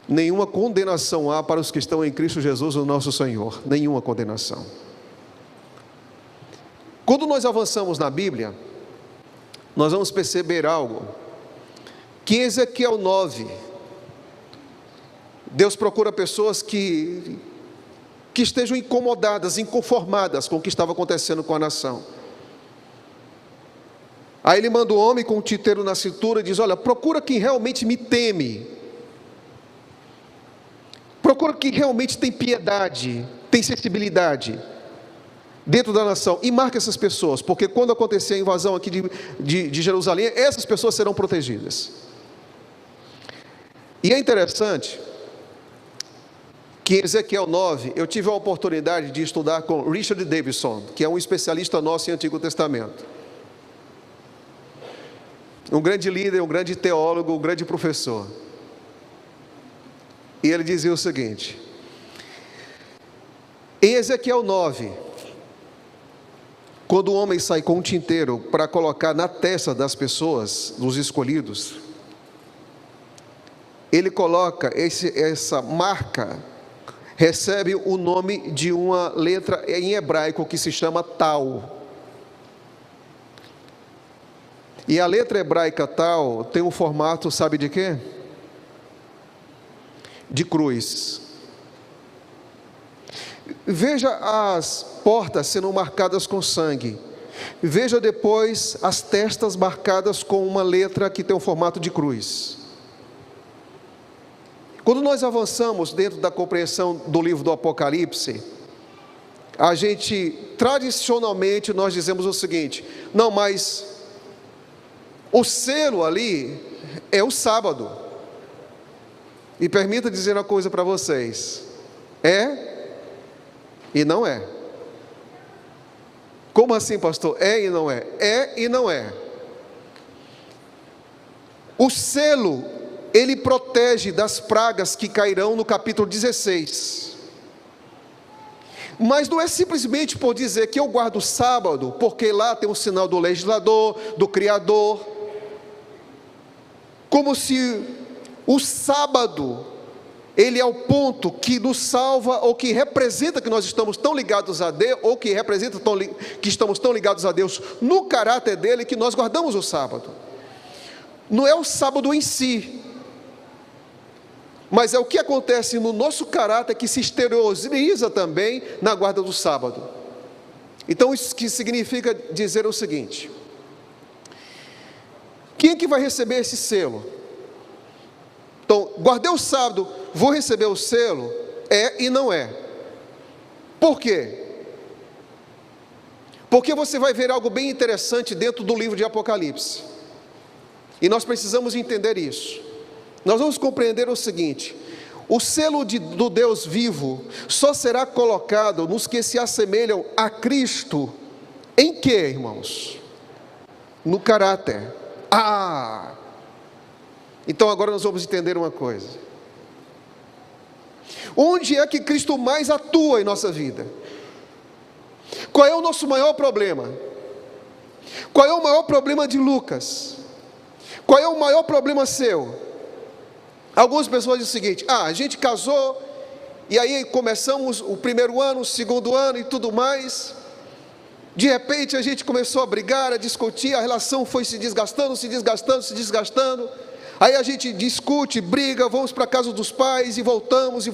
nenhuma condenação há para os que estão em Cristo Jesus, o nosso Senhor. Nenhuma condenação. Quando nós avançamos na Bíblia, nós vamos perceber algo, que em Ezequiel 9, Deus procura pessoas que estejam incomodadas, inconformadas com o que estava acontecendo com a nação. Aí Ele manda o homem com um titeiro na cintura e diz: olha, procura quem realmente me teme, procura quem realmente tem piedade, tem sensibilidade dentro da nação, e marca essas pessoas, porque quando acontecer a invasão aqui de Jerusalém, essas pessoas serão protegidas. E é interessante que em Ezequiel 9, eu tive a oportunidade de estudar com Richard Davidson, que é um especialista nosso em Antigo Testamento, um grande líder, um grande teólogo, um grande professor. E ele dizia o seguinte: em Ezequiel 9, quando o homem sai com um tinteiro para colocar na testa das pessoas, dos escolhidos, ele coloca essa marca, recebe o nome de uma letra em hebraico que se chama Tau. E a letra hebraica Tau tem um formato, sabe de quê? De cruz. Veja as portas sendo marcadas com sangue. Veja depois as testas marcadas com uma letra que tem o formato de cruz. Quando nós avançamos dentro da compreensão do livro do Apocalipse, a gente, tradicionalmente, nós dizemos o seguinte: não, mas o selo ali é o sábado. E permita dizer uma coisa para vocês: é e não é. Como assim, pastor? É e não é? É e não é. O selo, ele protege das pragas que cairão no capítulo 16. Mas não é simplesmente por dizer que eu guardo o sábado, porque lá tem o sinal do legislador, do Criador, como se o sábado ele é o ponto que nos salva, ou que representa que nós estamos tão ligados a Deus, ou que representa que estamos tão ligados a Deus no caráter dele, que nós guardamos o sábado. Não é o sábado em si, mas é o que acontece no nosso caráter que se exterioriza também na guarda do sábado. Então isso que significa dizer o seguinte: quem é que vai receber esse selo? Então, guardei o sábado, vou receber o selo? É e não é. Por quê? Porque você vai ver algo bem interessante dentro do livro de Apocalipse. E nós precisamos entender isso. Nós vamos compreender o seguinte: o selo do Deus vivo só será colocado nos que se assemelham a Cristo. Em que, irmãos? No caráter. Então agora nós vamos entender uma coisa. Onde é que Cristo mais atua em nossa vida? Qual é o nosso maior problema? Qual é o maior problema de Lucas? Qual é o maior problema seu? Algumas pessoas dizem o seguinte: a gente casou, e aí começamos o primeiro ano, o segundo ano e tudo mais. De repente a gente começou a brigar, a discutir, a relação foi se desgastando. Aí a gente discute, briga, vamos para a casa dos pais e voltamos,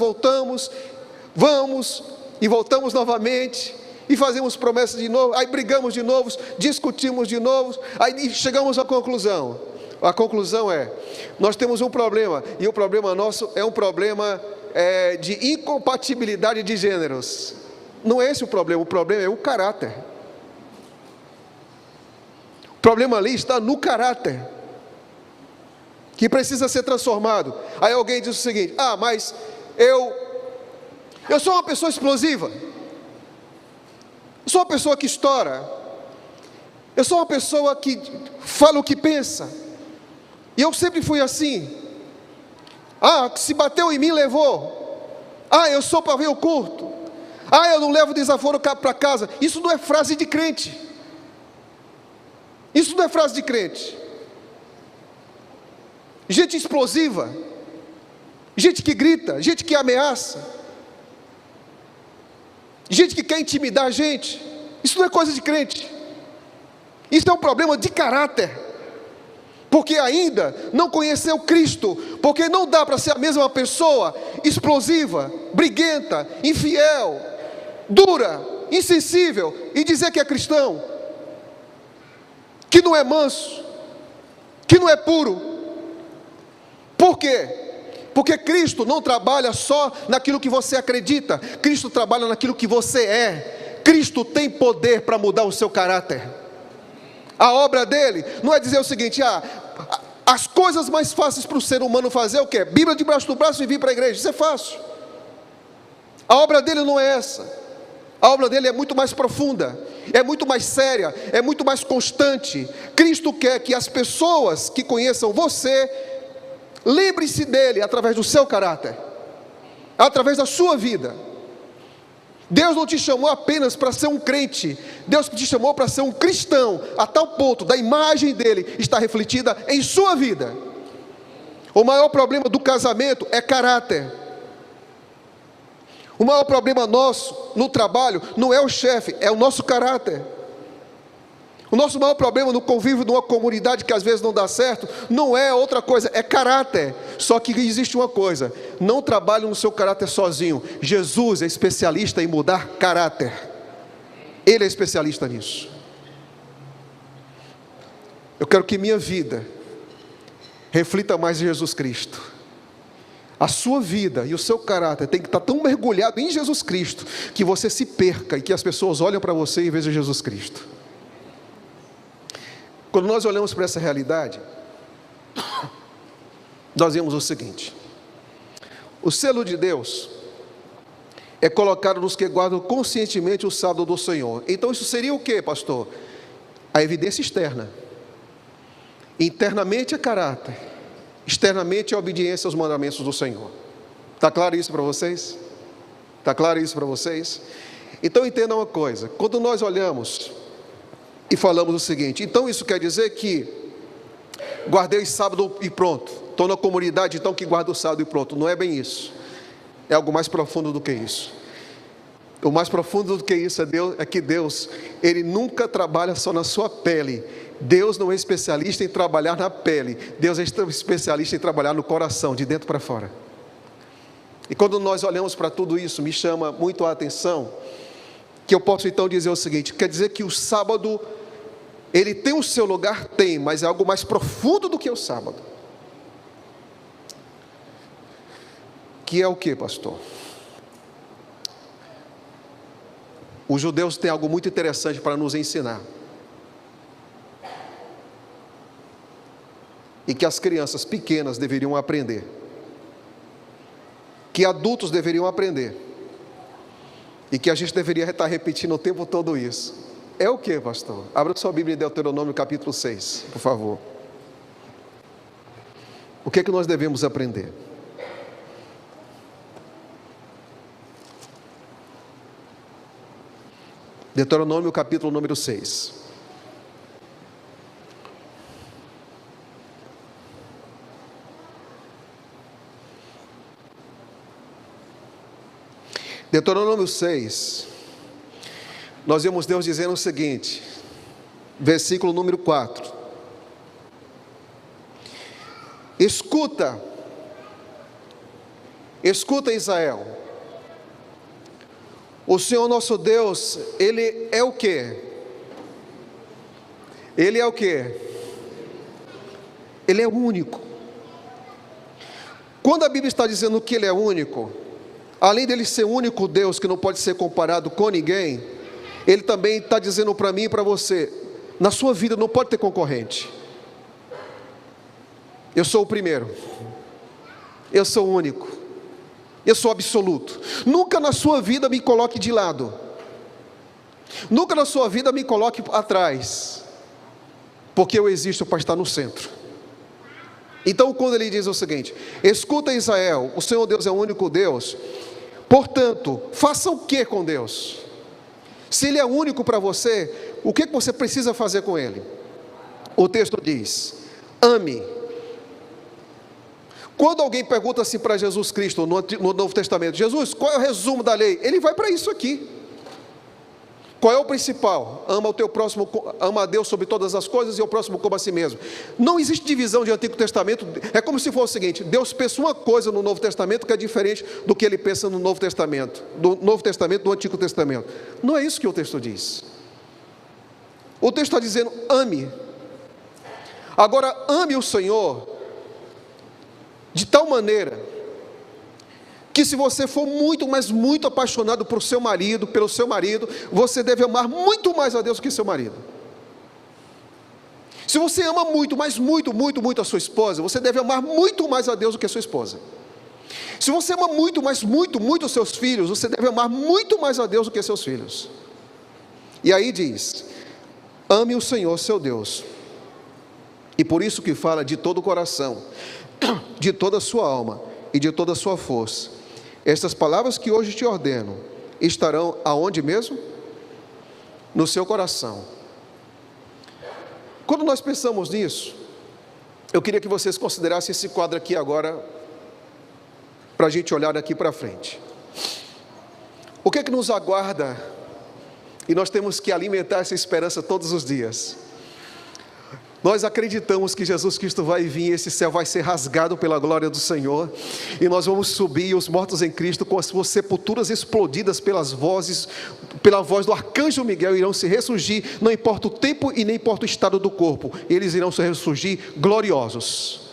vamos e voltamos novamente, e fazemos promessas de novo, aí brigamos de novo, discutimos de novo, aí chegamos à conclusão. A conclusão é: nós temos um problema, e o problema nosso é um problema de incompatibilidade de gêneros. Não é esse o problema é o caráter. O problema ali está no caráter, que precisa ser transformado. Aí alguém diz o seguinte: mas eu sou uma pessoa explosiva, eu sou uma pessoa que estoura, eu sou uma pessoa que fala o que pensa, e eu sempre fui assim. Se bateu em mim, levou. Eu sou pavio curto. Eu não levo desaforo para casa. Isso não é frase de crente. Isso não é frase de crente. Gente explosiva, gente que grita, gente que ameaça, gente que quer intimidar a gente. Isso não é coisa de crente. Isso é um problema de caráter, porque ainda não conheceu Cristo. Porque não dá para ser a mesma pessoa explosiva, briguenta, infiel, dura, insensível, e dizer que é cristão, que não é manso, que não é puro. Por quê? Porque Cristo não trabalha só naquilo que você acredita, Cristo trabalha naquilo que você é. Cristo tem poder para mudar o seu caráter. A obra dele não é dizer o seguinte: as coisas mais fáceis para o ser humano fazer é o quê? Bíblia debaixo do braço e vir para a igreja. Isso é fácil. A obra dele não é essa. A obra dele é muito mais profunda, é muito mais séria, é muito mais constante. Cristo quer que as pessoas que conheçam você lembre-se dele através do seu caráter, através da sua vida. Deus não te chamou apenas para ser um crente, Deus te chamou para ser um cristão, a tal ponto da imagem dele estar refletida em sua vida. O maior problema do casamento é caráter. O maior problema nosso no trabalho não é o chefe, é o nosso caráter. O nosso maior problema no convívio de uma comunidade que às vezes não dá certo, não é outra coisa, é caráter. Só que existe uma coisa: não trabalhe no seu caráter sozinho. Jesus é especialista em mudar caráter. Ele é especialista nisso. Eu quero que minha vida reflita mais em Jesus Cristo. A sua vida e o seu caráter tem que estar tão mergulhado em Jesus Cristo, que você se perca e que as pessoas olhem para você em vez de Jesus Cristo. Quando nós olhamos para essa realidade, nós vemos o seguinte: o selo de Deus é colocado nos que guardam conscientemente o sábado do Senhor. Então isso seria o que, pastor? A evidência externa. Internamente é caráter, externamente é obediência aos mandamentos do Senhor. Está claro isso para vocês? Está claro isso para vocês? Então entendam uma coisa: quando nós olhamos e falamos o seguinte, então isso quer dizer que guardei sábado e pronto, estou na comunidade então que guarda o sábado e pronto. Não é bem isso, é algo mais profundo do que isso. O mais profundo do que isso é que Deus, Ele nunca trabalha só na sua pele. Deus não é especialista em trabalhar na pele, Deus é especialista em trabalhar no coração, de dentro para fora. E quando nós olhamos para tudo isso, me chama muito a atenção, que eu posso então dizer o seguinte: quer dizer que o sábado, ele tem o seu lugar? Tem, mas é algo mais profundo do que o sábado. Que é o que, pastor? Os judeus têm algo muito interessante para nos ensinar. E que as crianças pequenas deveriam aprender. Que adultos deveriam aprender. E que a gente deveria estar repetindo o tempo todo isso. É o que, pastor? Abra sua Bíblia em Deuteronômio capítulo 6, por favor. O que é que nós devemos aprender? Deuteronômio capítulo número 6. Deuteronômio 6, nós vemos Deus dizendo o seguinte, versículo número 4. Escuta Israel, o Senhor nosso Deus, Ele é o quê? Ele é o quê? Ele é único. Quando a Bíblia está dizendo que Ele é único, além dele ser o único Deus que não pode ser comparado com ninguém, Ele também está dizendo para mim e para você, na sua vida não pode ter concorrente. Eu sou o primeiro, eu sou o único, eu sou absoluto. Nunca na sua vida me coloque de lado, nunca na sua vida me coloque atrás, porque eu existo para estar no centro. Então quando ele diz o seguinte, escuta Israel, o Senhor Deus é o único Deus, portanto, faça o que com Deus? Se Ele é único para você, o que você precisa fazer com Ele? O texto diz, ame. Quando alguém pergunta assim para Jesus Cristo no Novo Testamento, Jesus, qual é o resumo da lei? Ele vai para isso aqui. Qual é o principal? Ama o teu próximo, ama a Deus sobre todas as coisas e o próximo como a si mesmo. Não existe divisão de Antigo Testamento. É como se fosse o seguinte, Deus pensa uma coisa no Novo Testamento que é diferente do que Ele pensa no Novo Testamento, do Antigo Testamento. Não é isso que o texto diz. O texto está dizendo, ame. Agora, ame o Senhor de tal maneira que se você for muito, mas muito apaixonado pelo seu marido, você deve amar muito mais a Deus que seu marido. Se você ama muito, mas muito a sua esposa, você deve amar muito mais a Deus do que a sua esposa. Se você ama muito, mas muito os seus filhos, você deve amar muito mais a Deus do que seus filhos. E aí diz, ame o Senhor seu Deus. E por isso que fala de todo o coração, de toda a sua alma e de toda a sua força. Estas palavras que hoje te ordeno estarão aonde mesmo? No seu coração. Quando nós pensamos nisso, eu queria que vocês considerassem esse quadro aqui agora, para a gente olhar daqui para frente. O que é que nos aguarda? E nós temos que alimentar essa esperança todos os dias. Nós acreditamos que Jesus Cristo vai vir, esse céu vai ser rasgado pela glória do Senhor, e nós vamos subir, e os mortos em Cristo, com as suas sepulturas explodidas pela voz do arcanjo Miguel, irão se ressurgir, não importa o tempo e nem importa o estado do corpo, eles irão se ressurgir gloriosos.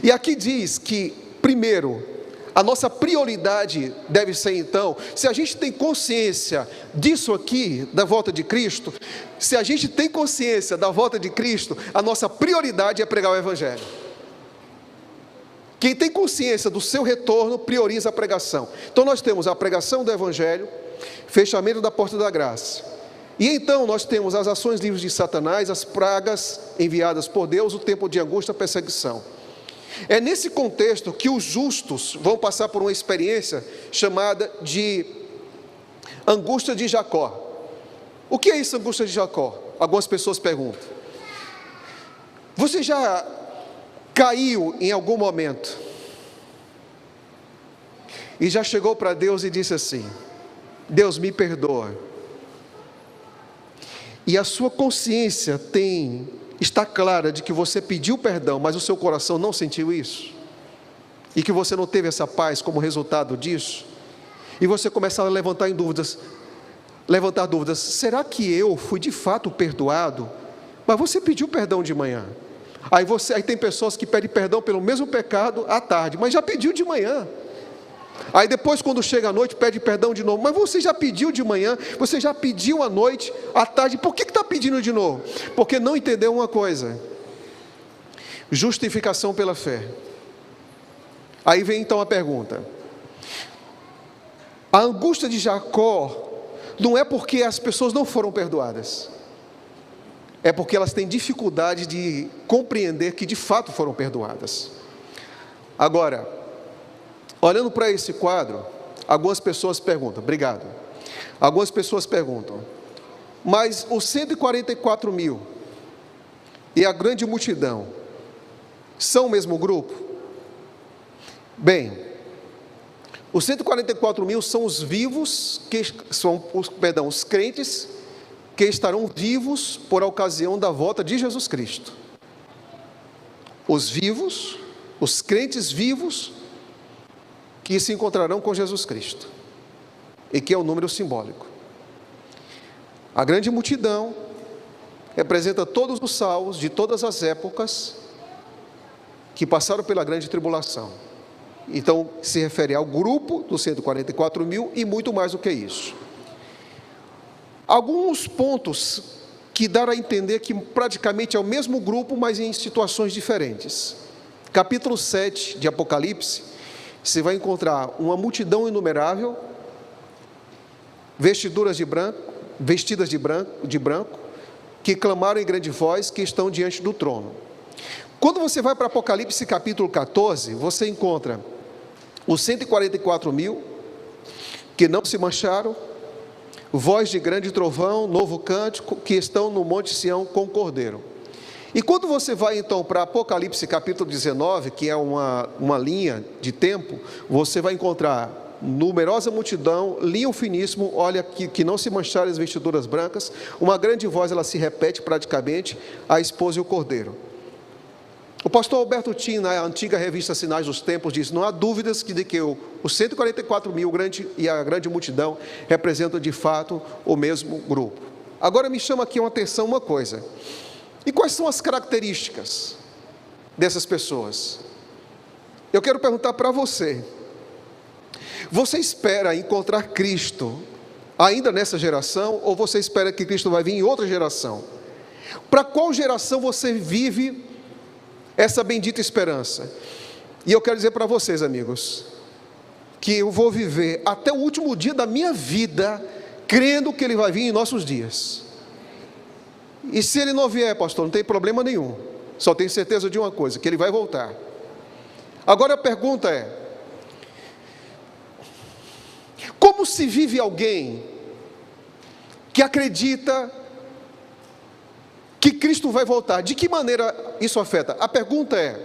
E aqui diz que, primeiro, a nossa prioridade deve ser então, se a gente tem consciência disso aqui, da volta de Cristo, se a gente tem consciência da volta de Cristo, a nossa prioridade é pregar o Evangelho. Quem tem consciência do seu retorno, prioriza a pregação. Então nós temos a pregação do Evangelho, fechamento da porta da graça. E então nós temos as ações livres de Satanás, as pragas enviadas por Deus, o tempo de angústia, perseguição. É nesse contexto que os justos vão passar por uma experiência chamada de angústia de Jacó. O que é isso, angústia de Jacó? Algumas pessoas perguntam. Você já caiu em algum momento e já chegou para Deus e disse assim, Deus me perdoa, e a sua consciência está clara de que você pediu perdão, mas o seu coração não sentiu isso, e que você não teve essa paz como resultado disso, e você começa a levantar dúvidas, será que eu fui de fato perdoado? Mas você pediu perdão de manhã, aí tem pessoas que pedem perdão pelo mesmo pecado à tarde, mas já pediu de manhã, Aí depois, quando chega a noite, pede perdão de novo. Mas você já pediu de manhã, você já pediu à noite, à tarde. Por que está pedindo de novo? Porque não entendeu uma coisa: justificação pela fé. Aí vem então a pergunta: a angústia de Jacó não é porque as pessoas não foram perdoadas, é porque elas têm dificuldade de compreender que de fato foram perdoadas. Agora, olhando para esse quadro, algumas pessoas perguntam, obrigado. Algumas pessoas perguntam, mas os 144 mil e a grande multidão são o mesmo grupo? Bem, os 144 mil são os vivos, os crentes que estarão vivos por ocasião da volta de Jesus Cristo. Os vivos, os crentes vivos, que se encontrarão com Jesus Cristo, e que é um número simbólico. A grande multidão representa todos os salvos de todas as épocas que passaram pela grande tribulação. Então, se refere ao grupo dos 144 mil e muito mais do que isso. Alguns pontos que dão a entender que praticamente é o mesmo grupo, mas em situações diferentes. Capítulo 7 de Apocalipse, você vai encontrar uma multidão inumerável, vestidas de branco, que clamaram em grande voz, que estão diante do trono. Quando você vai para Apocalipse capítulo 14, você encontra os 144 mil, que não se mancharam, voz de grande trovão, novo cântico, que estão no Monte Sião com o Cordeiro. E quando você vai então para Apocalipse capítulo 19, que é uma linha de tempo, você vai encontrar numerosa multidão, linho finíssimo, olha que não se mancharam as vestiduras brancas, uma grande voz, ela se repete praticamente, a esposa e o Cordeiro. O pastor Alberto Tim, na antiga revista Sinais dos Tempos, diz: não há dúvidas de que os 144 mil e a grande multidão representam de fato o mesmo grupo. Agora me chama aqui uma atenção uma coisa: e quais são as características dessas pessoas? Eu quero perguntar para você: você espera encontrar Cristo ainda nessa geração, ou você espera que Cristo vai vir em outra geração? Para qual geração você vive essa bendita esperança? E eu quero dizer para vocês, amigos, que eu vou viver até o último dia da minha vida crendo que Ele vai vir em nossos dias. E se Ele não vier, pastor, não tem problema nenhum, só tenho certeza de uma coisa: que Ele vai voltar. Agora a pergunta é: como se vive alguém que acredita que Cristo vai voltar? De que maneira isso afeta? A pergunta é: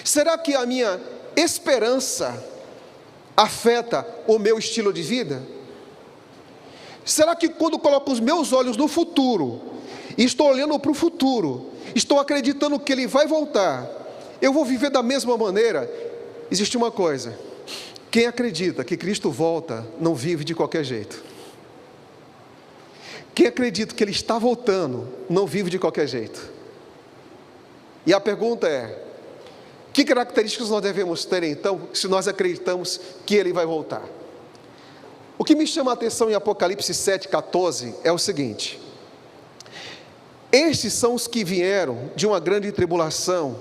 será que a minha esperança afeta o meu estilo de vida? Será que quando coloco os meus olhos no futuro, e estou olhando para o futuro, estou acreditando que Ele vai voltar, eu vou viver da mesma maneira? Existe uma coisa: quem acredita que Cristo volta, não vive de qualquer jeito. Quem acredita que Ele está voltando, não vive de qualquer jeito. E a pergunta é: que características nós devemos ter então, se nós acreditamos que Ele vai voltar? O que me chama a atenção em Apocalipse 7,14 é o seguinte: estes são os que vieram de uma grande tribulação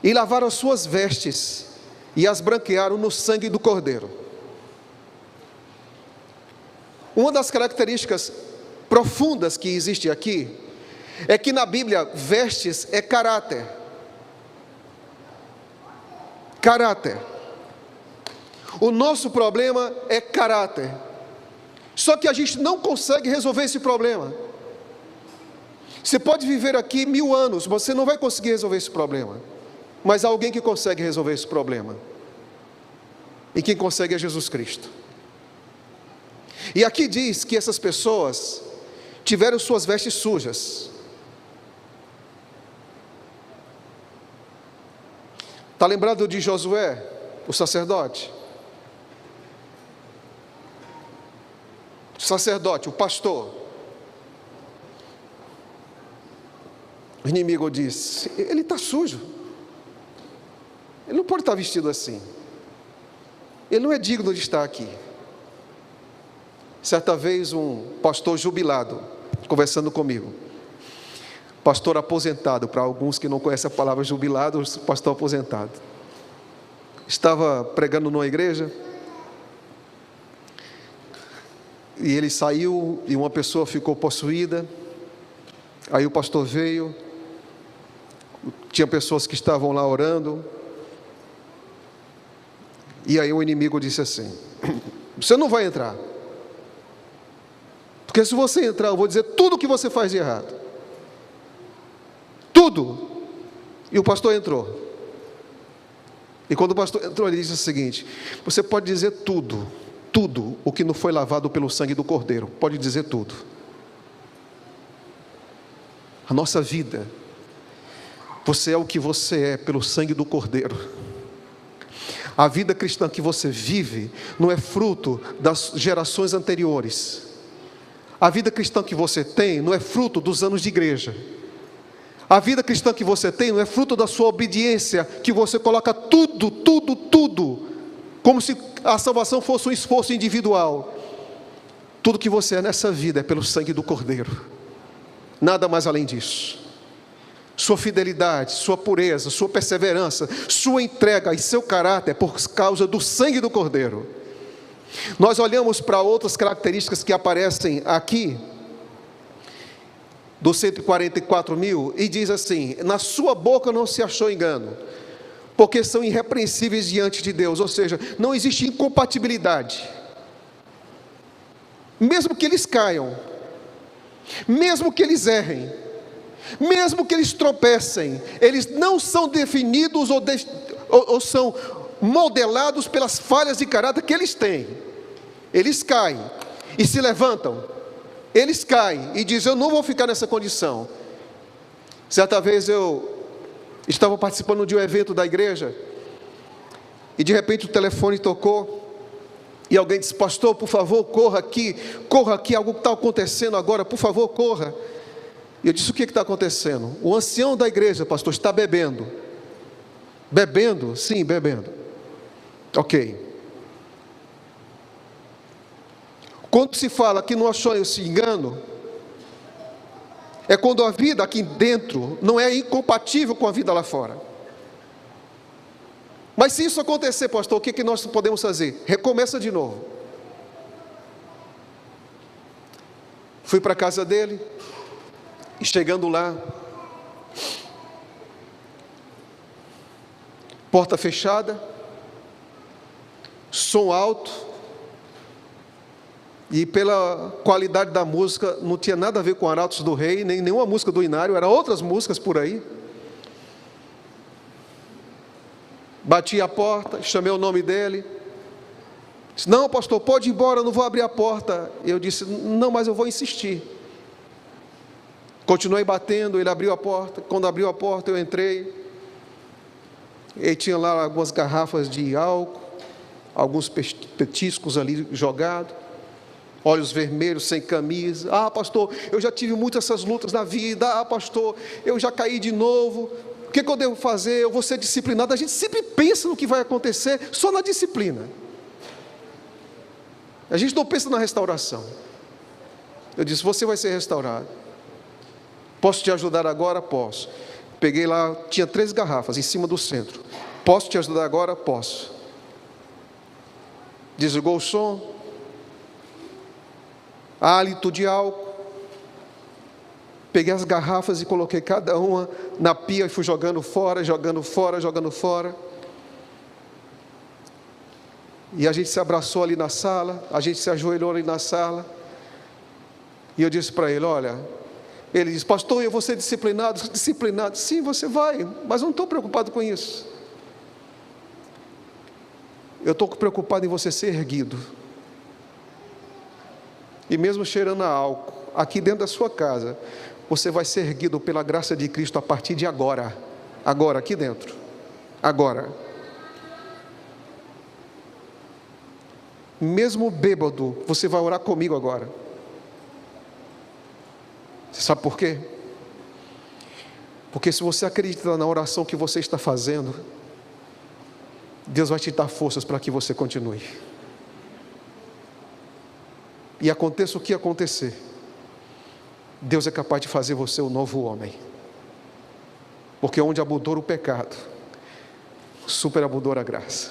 e lavaram as suas vestes e as branquearam no sangue do Cordeiro. Uma das características profundas que existe aqui é que na Bíblia vestes é caráter. Caráter. O nosso problema é caráter. Só que a gente não consegue resolver esse problema. Você pode viver aqui 1000 anos, você não vai conseguir resolver esse problema. Mas há alguém que consegue resolver esse problema. E quem consegue é Jesus Cristo. E aqui diz que essas pessoas tiveram suas vestes sujas. Está lembrado de Josué, o sacerdote? O sacerdote, o pastor. O inimigo disse: ele está sujo, ele não pode estar vestido assim. ele não é digno de estar aqui. Certa vez um pastor jubilado, conversando comigo, pastor aposentado, para alguns que não conhecem a palavra jubilado, pastor aposentado, estava pregando numa igreja, e ele saiu, e uma pessoa ficou possuída, aí o pastor veio, tinha pessoas que estavam lá orando, e aí o inimigo disse assim: você não vai entrar, porque se você entrar, eu vou dizer tudo o que você faz de errado. Tudo. E o pastor entrou. E quando o pastor entrou, ele disse o seguinte: você pode dizer tudo, tudo o que não foi lavado pelo sangue do Cordeiro. Pode dizer tudo. A nossa vida, você é o que você é pelo sangue do Cordeiro. A vida cristã que você vive não é fruto das gerações anteriores. A vida cristã que você tem não é fruto dos anos de igreja. A vida cristã que você tem não é fruto da sua obediência, que você coloca tudo, tudo, tudo, como se a salvação fosse um esforço individual. Tudo que você é nessa vida é pelo sangue do Cordeiro. Nada mais além disso. Sua fidelidade, sua pureza, sua perseverança, sua entrega e seu caráter é por causa do sangue do Cordeiro. Nós olhamos para outras características que aparecem aqui, dos 144.000, e diz assim: na sua boca não se achou engano, porque são irrepreensíveis diante de Deus. Ou seja, não existe incompatibilidade. Mesmo que eles caiam, mesmo que eles errem, mesmo que eles tropecem, eles não são definidos ou são modelados pelas falhas de caráter que eles têm. Eles caem e se levantam. Eles caem e dizem: eu não vou ficar nessa condição. Certa vez eu estava participando de um evento da igreja, e de repente o telefone tocou, e alguém disse: pastor, por favor, corra aqui, algo está acontecendo agora, por favor, corra. E eu disse: o que está acontecendo? O ancião da igreja, pastor, está bebendo. Bebendo? Sim, bebendo. Ok. Quando se fala que não achou esse engano, é quando a vida aqui dentro não é incompatível com a vida lá fora. Mas se isso acontecer, pastor, o que nós podemos fazer? Recomeça de novo. Fui para a casa dele, e chegando lá, porta fechada, som alto, e pela qualidade da música, não tinha nada a ver com Arautos do Rei, nem nenhuma música do Inário, eram outras músicas por aí. Bati a porta, chamei o nome dele. Disse: não, pastor, pode ir embora, eu não vou abrir a porta. Eu disse: não, mas eu vou insistir. Continuei batendo, ele abriu a porta. Quando abriu a porta, eu entrei. Ele tinha lá algumas garrafas de álcool, alguns petiscos ali jogados, olhos vermelhos, sem camisa. Ah, pastor, eu já tive muitas essas lutas na vida. Ah, pastor, eu já caí de novo. O que eu devo fazer? Eu vou ser disciplinado. A gente sempre pensa no que vai acontecer só na disciplina. A gente não pensa na restauração. Eu disse: você vai ser restaurado. Posso te ajudar agora? Posso. Peguei lá, tinha 3 garrafas em cima do centro. Posso te ajudar agora? Posso. Desligou o som, hálito de álcool. Peguei as garrafas e coloquei cada uma na pia e fui jogando fora, jogando fora, jogando fora. E a gente se abraçou ali na sala, a gente se ajoelhou ali na sala. E eu disse para ele: olha, ele disse: pastor, eu vou ser disciplinado. Disciplinado? Sim, você vai, mas eu não estou preocupado com isso. Eu estou preocupado em você ser erguido. E mesmo cheirando a álcool, aqui dentro da sua casa, você vai ser erguido pela graça de Cristo a partir de agora. Agora, aqui dentro. Agora. Mesmo bêbado, você vai orar comigo agora. Você sabe por quê? Porque se você acredita na oração que você está fazendo, Deus vai te dar forças para que você continue. E aconteça o que acontecer, Deus é capaz de fazer você um novo homem. Porque onde abundou o pecado, superabundou a graça.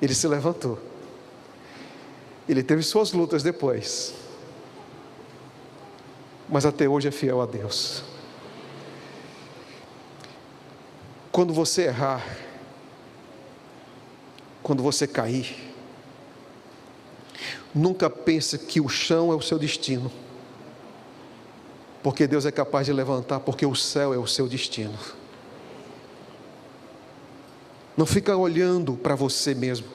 Ele se levantou. Ele teve suas lutas depois, mas até hoje é fiel a Deus. Quando você errar, quando você cair, nunca pense que o chão é o seu destino, porque Deus é capaz de levantar, porque o céu é o seu destino. Não fica olhando para você mesmo,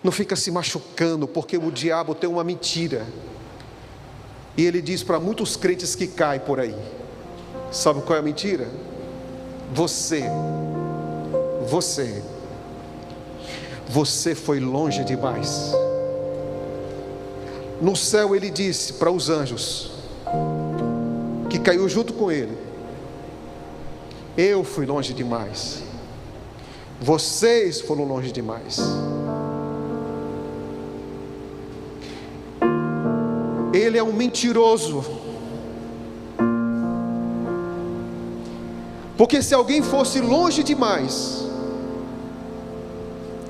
não fica se machucando, porque o diabo tem uma mentira, e ele diz para muitos crentes que caem por aí, sabe qual é a mentira? Você foi longe demais. No céu ele disse para os anjos, que caiu junto com ele: eu fui longe demais, vocês foram longe demais. Ele é um mentiroso, porque se alguém fosse longe demais,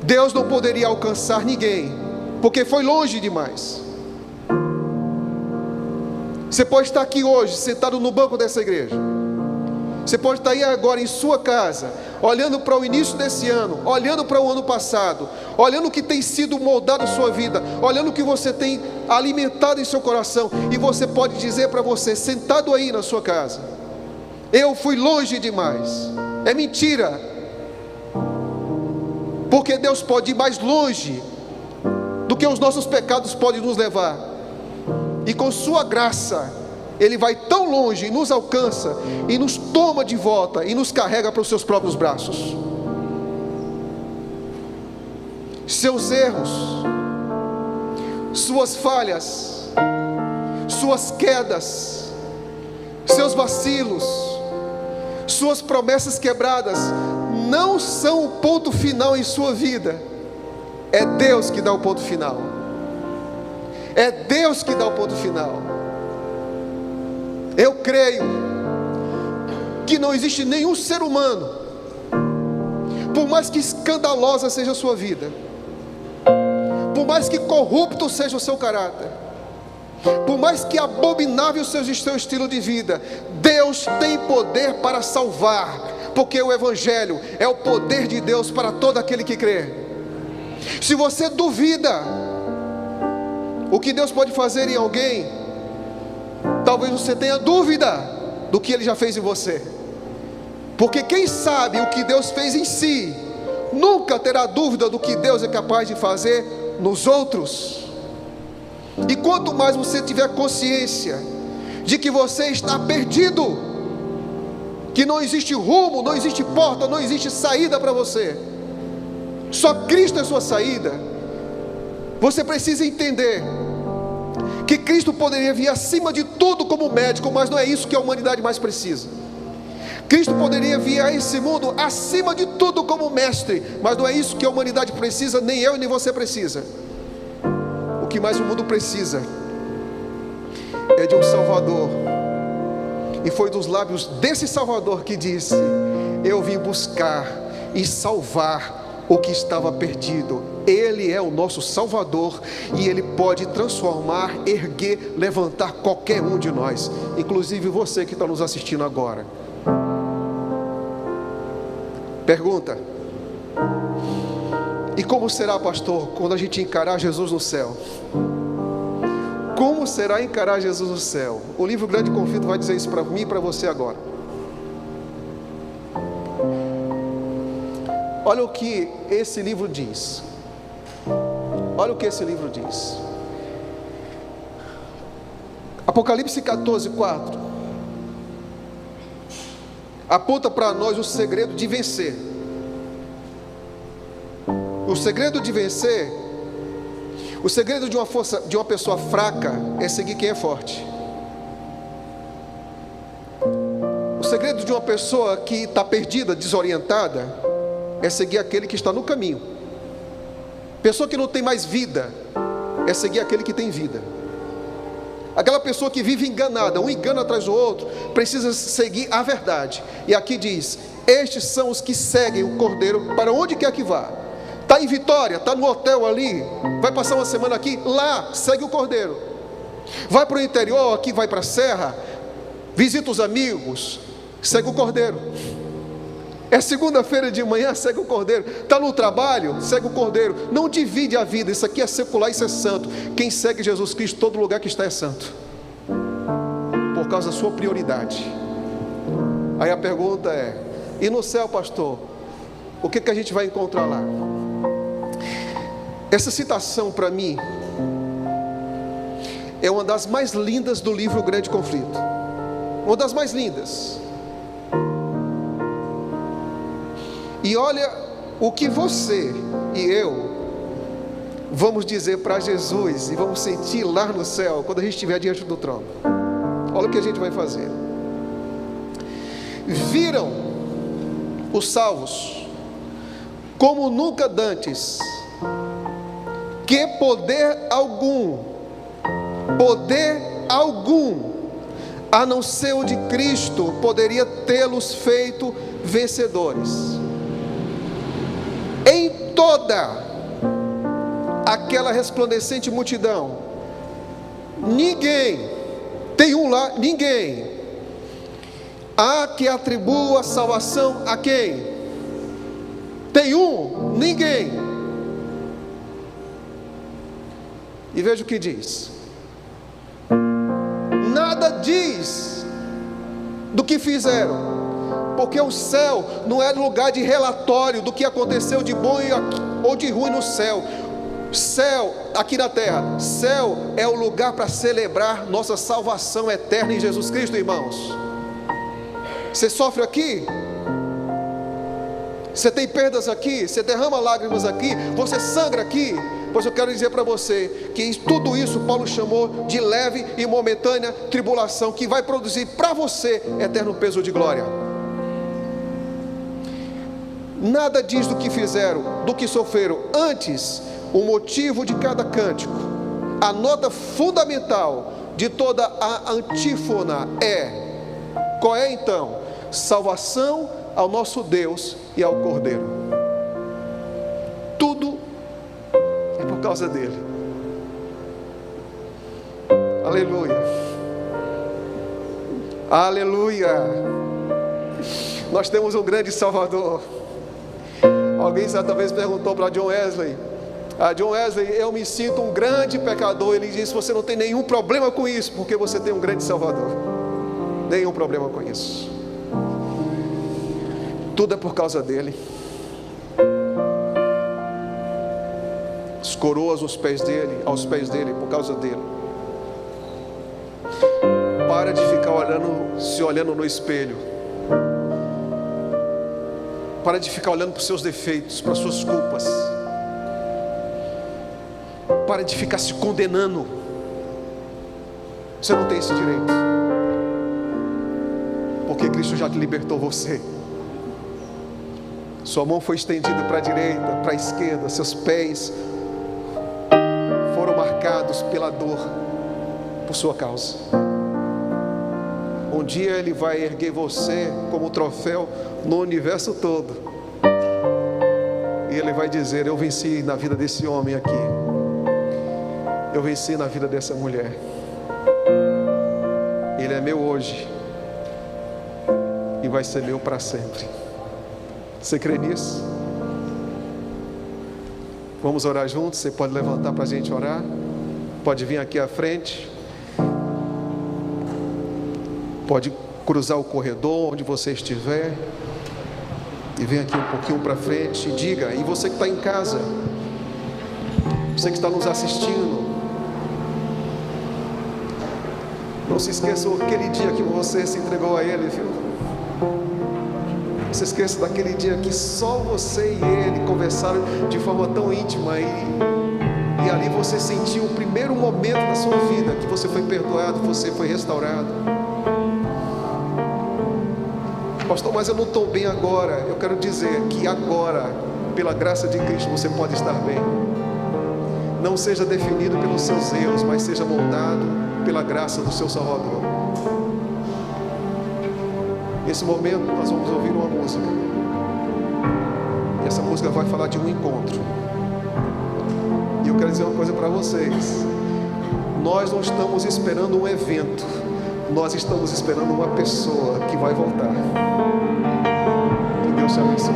Deus não poderia alcançar ninguém, porque foi longe demais. Você pode estar aqui hoje, sentado no banco dessa igreja. Você pode estar aí agora em sua casa, olhando para o início desse ano, olhando para o ano passado, olhando o que tem sido moldado em sua vida, olhando o que você tem alimentado em seu coração, e você pode dizer para você, sentado aí na sua casa: eu fui longe demais. É mentira, porque Deus pode ir mais longe do que os nossos pecados podem nos levar, e com sua graça Ele vai tão longe e nos alcança, e nos toma de volta, e nos carrega para os seus próprios braços. Seus erros, suas falhas, suas quedas, seus vacilos, suas promessas quebradas, não são o ponto final em sua vida. É Deus que dá o ponto final. É Deus que dá o ponto final. Eu creio que não existe nenhum ser humano, por mais que escandalosa seja a sua vida, por mais que corrupto seja o seu caráter, por mais que abominável seja o seu estilo de vida, Deus tem poder para salvar, porque o Evangelho é o poder de Deus para todo aquele que crê. Se você duvida o que Deus pode fazer em alguém, talvez você tenha dúvida do que Ele já fez em você, porque quem sabe o que Deus fez em si, nunca terá dúvida do que Deus é capaz de fazer nos outros. E quanto mais você tiver consciência de que você está perdido, que não existe rumo, não existe porta, não existe saída para você, só Cristo é sua saída, você precisa entender que Cristo poderia vir acima de tudo como médico, mas não é isso que a humanidade mais precisa. Cristo poderia vir a esse mundo acima de tudo como mestre, mas não é isso que a humanidade precisa, nem eu e nem você precisa. O que mais o mundo precisa é de um Salvador, e foi dos lábios desse Salvador que disse: eu vim buscar e salvar o que estava perdido. Ele é o nosso Salvador, e Ele pode transformar, erguer, levantar qualquer um de nós, inclusive você que está nos assistindo agora. Pergunta: e como será, pastor, quando a gente encarar Jesus no céu? Como será encarar Jesus no céu? O livro Grande Conflito vai dizer isso para mim e para você agora. Olha o que esse livro diz. Olha o que esse livro diz. Apocalipse 14:4 aponta para nós o segredo de vencer. O segredo de vencer, o segredo de uma pessoa fraca é seguir quem é forte. O segredo de uma pessoa que está perdida, desorientada, é seguir aquele que está no caminho. Pessoa que não tem mais vida é seguir aquele que tem vida. Aquela pessoa que vive enganada, um engano atrás do outro, precisa seguir a verdade. E aqui diz: estes são os que seguem o Cordeiro para onde quer que vá. Está em Vitória, está no hotel ali, vai passar uma semana aqui, lá segue o Cordeiro. Vai para o interior, aqui vai para a serra, visita os amigos, segue o Cordeiro. É segunda-feira de manhã, segue o Cordeiro. Está no trabalho, segue o Cordeiro. Não divide a vida, isso aqui é secular, isso é santo. Quem segue Jesus Cristo, todo lugar que está é santo, por causa da sua prioridade. Aí a pergunta é: e no céu, pastor, o que a gente vai encontrar lá? Essa citação para mim é uma das mais lindas do livro O Grande Conflito. Uma das mais lindas. E olha o que você e eu vamos dizer para Jesus e vamos sentir lá no céu, quando a gente estiver diante do trono. Olha o que a gente vai fazer. Viram os salvos como nunca dantes, que poder algum, a não ser o de Cristo, poderia tê-los feito vencedores. Em toda aquela resplandecente multidão, ninguém, tem um lá, ninguém, há que atribua salvação a quem? Tem um, ninguém. E veja o que diz: nada diz do que fizeram, porque o céu não é lugar de relatório do que aconteceu de bom ou de ruim no céu. Céu, aqui na terra, céu é o lugar para celebrar nossa salvação eterna em Jesus Cristo, irmãos. Você sofre aqui, você tem perdas aqui, você derrama lágrimas aqui, você sangra aqui. Pois eu quero dizer para você que tudo isso Paulo chamou de leve e momentânea tribulação, que vai produzir para você eterno peso de glória. Nada diz do que fizeram, do que sofreram. Antes, o motivo de cada cântico, a nota fundamental de toda a antífona é: qual é então? Salvação ao nosso Deus e ao Cordeiro. Tudo é por causa dele. Aleluia. Aleluia. Nós temos um grande Salvador. Alguém certa vez perguntou para John Wesley: John Wesley, eu me sinto um grande pecador. Ele disse: você não tem nenhum problema com isso, porque você tem um grande Salvador. Nenhum problema com isso. Tudo é por causa dele. As coroas aos pés dele, por causa dele. Para de ficar se olhando no espelho. Para de ficar olhando para os seus defeitos, para as suas culpas. Para de ficar se condenando. Você não tem esse direito, porque Cristo já te libertou você. Sua mão foi estendida para a direita, para a esquerda. Seus pés foram marcados pela dor, por sua causa. Um dia Ele vai erguer você como troféu no universo todo, e Ele vai dizer: eu venci na vida desse homem aqui, eu venci na vida dessa mulher. Ele é meu hoje e vai ser meu para sempre. Você crê nisso? Vamos orar juntos. Você pode levantar para a gente orar. Pode vir aqui à frente. Pode cruzar o corredor onde você estiver e vem aqui um pouquinho para frente e diga. E você que está em casa, você que está nos assistindo, não se esqueça daquele dia que você se entregou a Ele, viu? Não se esqueça daquele dia que só você e Ele conversaram de forma tão íntima, e ali você sentiu o primeiro momento da sua vida que você foi perdoado, você foi restaurado. Pastor, mas eu não estou bem agora. Eu quero dizer que agora, pela graça de Cristo, você pode estar bem. Não seja definido pelos seus erros, mas seja moldado pela graça do seu Salvador. Nesse momento nós vamos ouvir uma música. E essa música vai falar de um encontro. E eu quero dizer uma coisa para vocês. Nós não estamos esperando um evento. Nós estamos esperando uma pessoa que vai voltar. Que Deus te abençoe.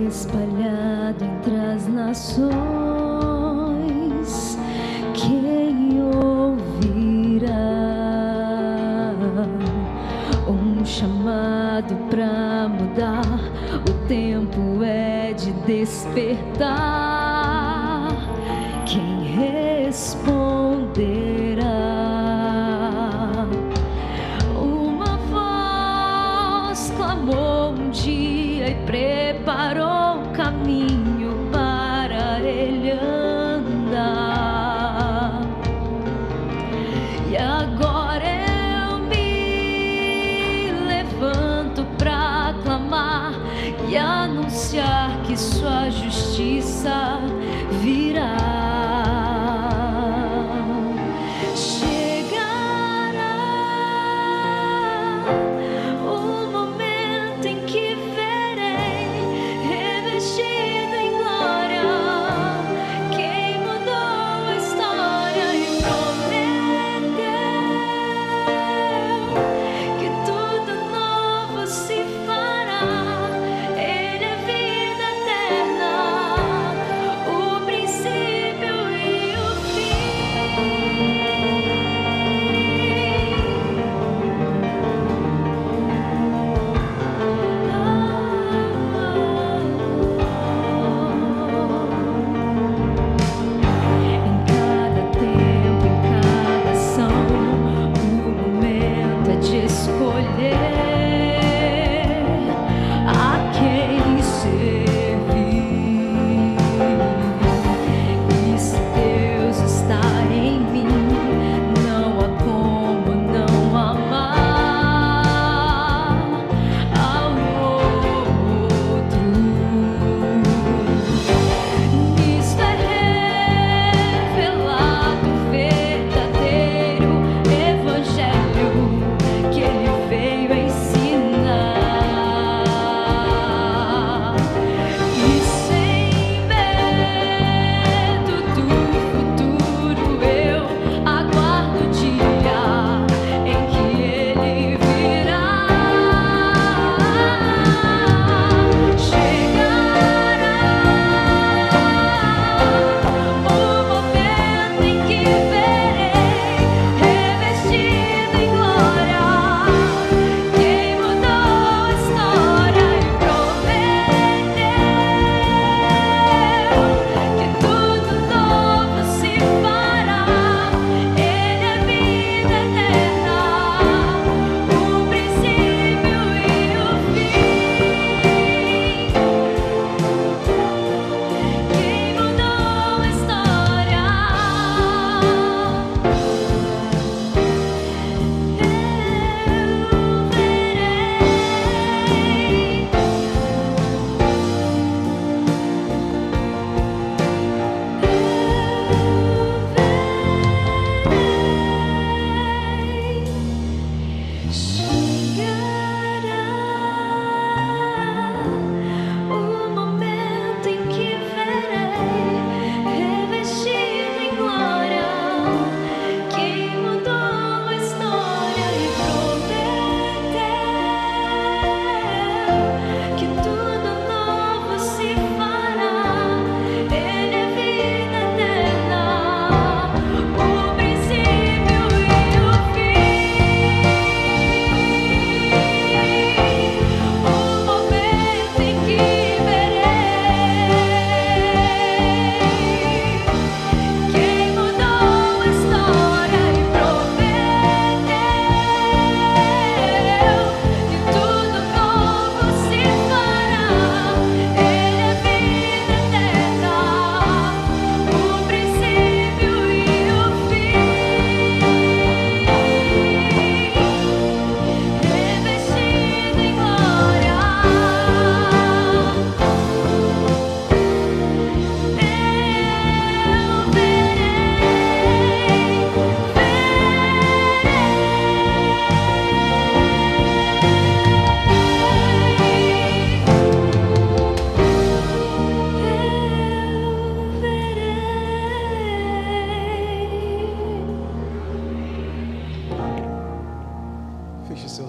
Espalhado entre as nações, quem ouvirá um chamado para mudar? O tempo é de despertar. Quem responderá? Uma voz clamou um dia e preparou o caminho para ele andar. E agora eu me levanto para clamar e anunciar que sua justiça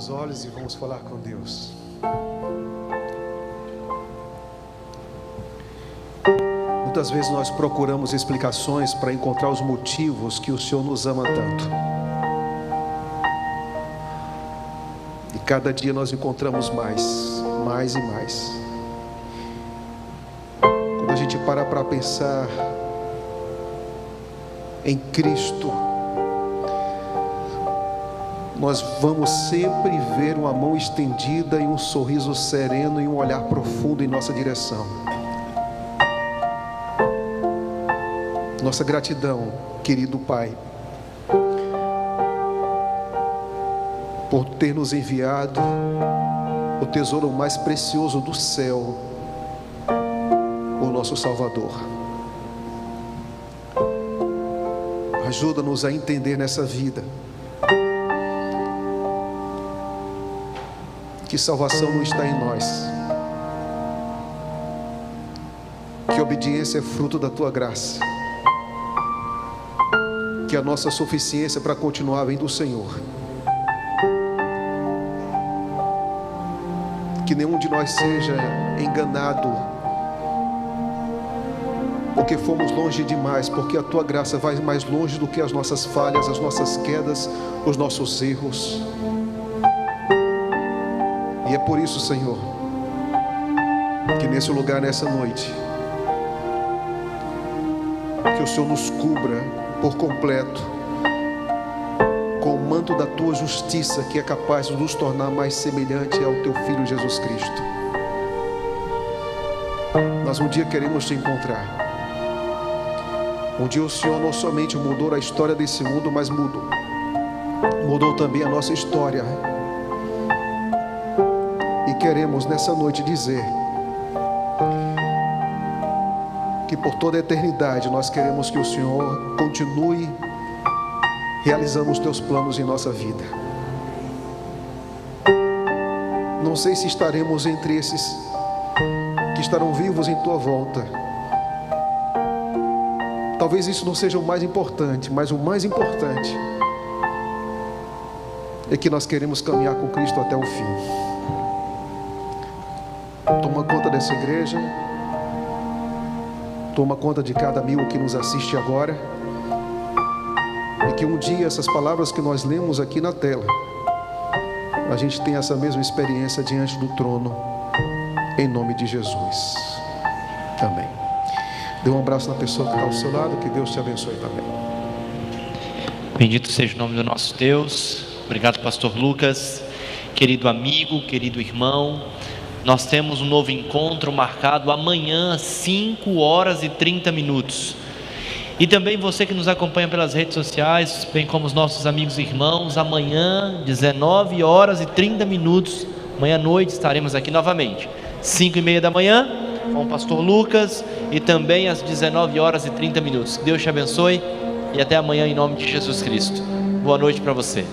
nossos olhos e vamos falar com Deus. Muitas vezes nós procuramos explicações para encontrar os motivos que o Senhor nos ama tanto. E cada dia nós encontramos mais e mais. Quando a gente para pensar em Cristo, nós vamos sempre ver uma mão estendida e um sorriso sereno e um olhar profundo em nossa direção. Nossa gratidão, querido Pai, por ter nos enviado o tesouro mais precioso do céu, o nosso Salvador. Ajuda-nos a entender nessa vida que salvação não está em nós, que obediência é fruto da Tua graça, que a nossa suficiência para continuar vem do Senhor, que nenhum de nós seja enganado porque fomos longe demais, porque a Tua graça vai mais longe do que as nossas falhas, as nossas quedas, os nossos erros. E é por isso, Senhor, que nesse lugar, nessa noite, que o Senhor nos cubra por completo com o manto da Tua justiça, que é capaz de nos tornar mais semelhante ao Teu Filho Jesus Cristo. Nós um dia queremos Te encontrar. Um dia o Senhor não somente mudou a história desse mundo, mas mudou também a nossa história. E queremos nessa noite dizer que por toda a eternidade nós queremos que o Senhor continue realizando os Teus planos em nossa vida. Não sei se estaremos entre esses que estarão vivos em Tua volta. Talvez isso não seja o mais importante, mas o mais importante é que nós queremos caminhar com Cristo até o fim. Toma conta dessa igreja, toma conta de cada amigo que nos assiste agora, e que um dia essas palavras que nós lemos aqui na tela, a gente tenha essa mesma experiência diante do trono, em nome de Jesus. Amém. Dê um abraço na pessoa que está ao seu lado, que Deus te abençoe também. Bendito seja o nome do nosso Deus. Obrigado, pastor Lucas. Querido amigo, querido irmão, nós temos um novo encontro marcado amanhã às 5h30. E também você que nos acompanha pelas redes sociais, bem como os nossos amigos e irmãos, amanhã 19h30, amanhã à noite estaremos aqui novamente, 5h30 da manhã, com o pastor Lucas, e também às 19h30. Deus te abençoe e até amanhã em nome de Jesus Cristo. Boa noite para você.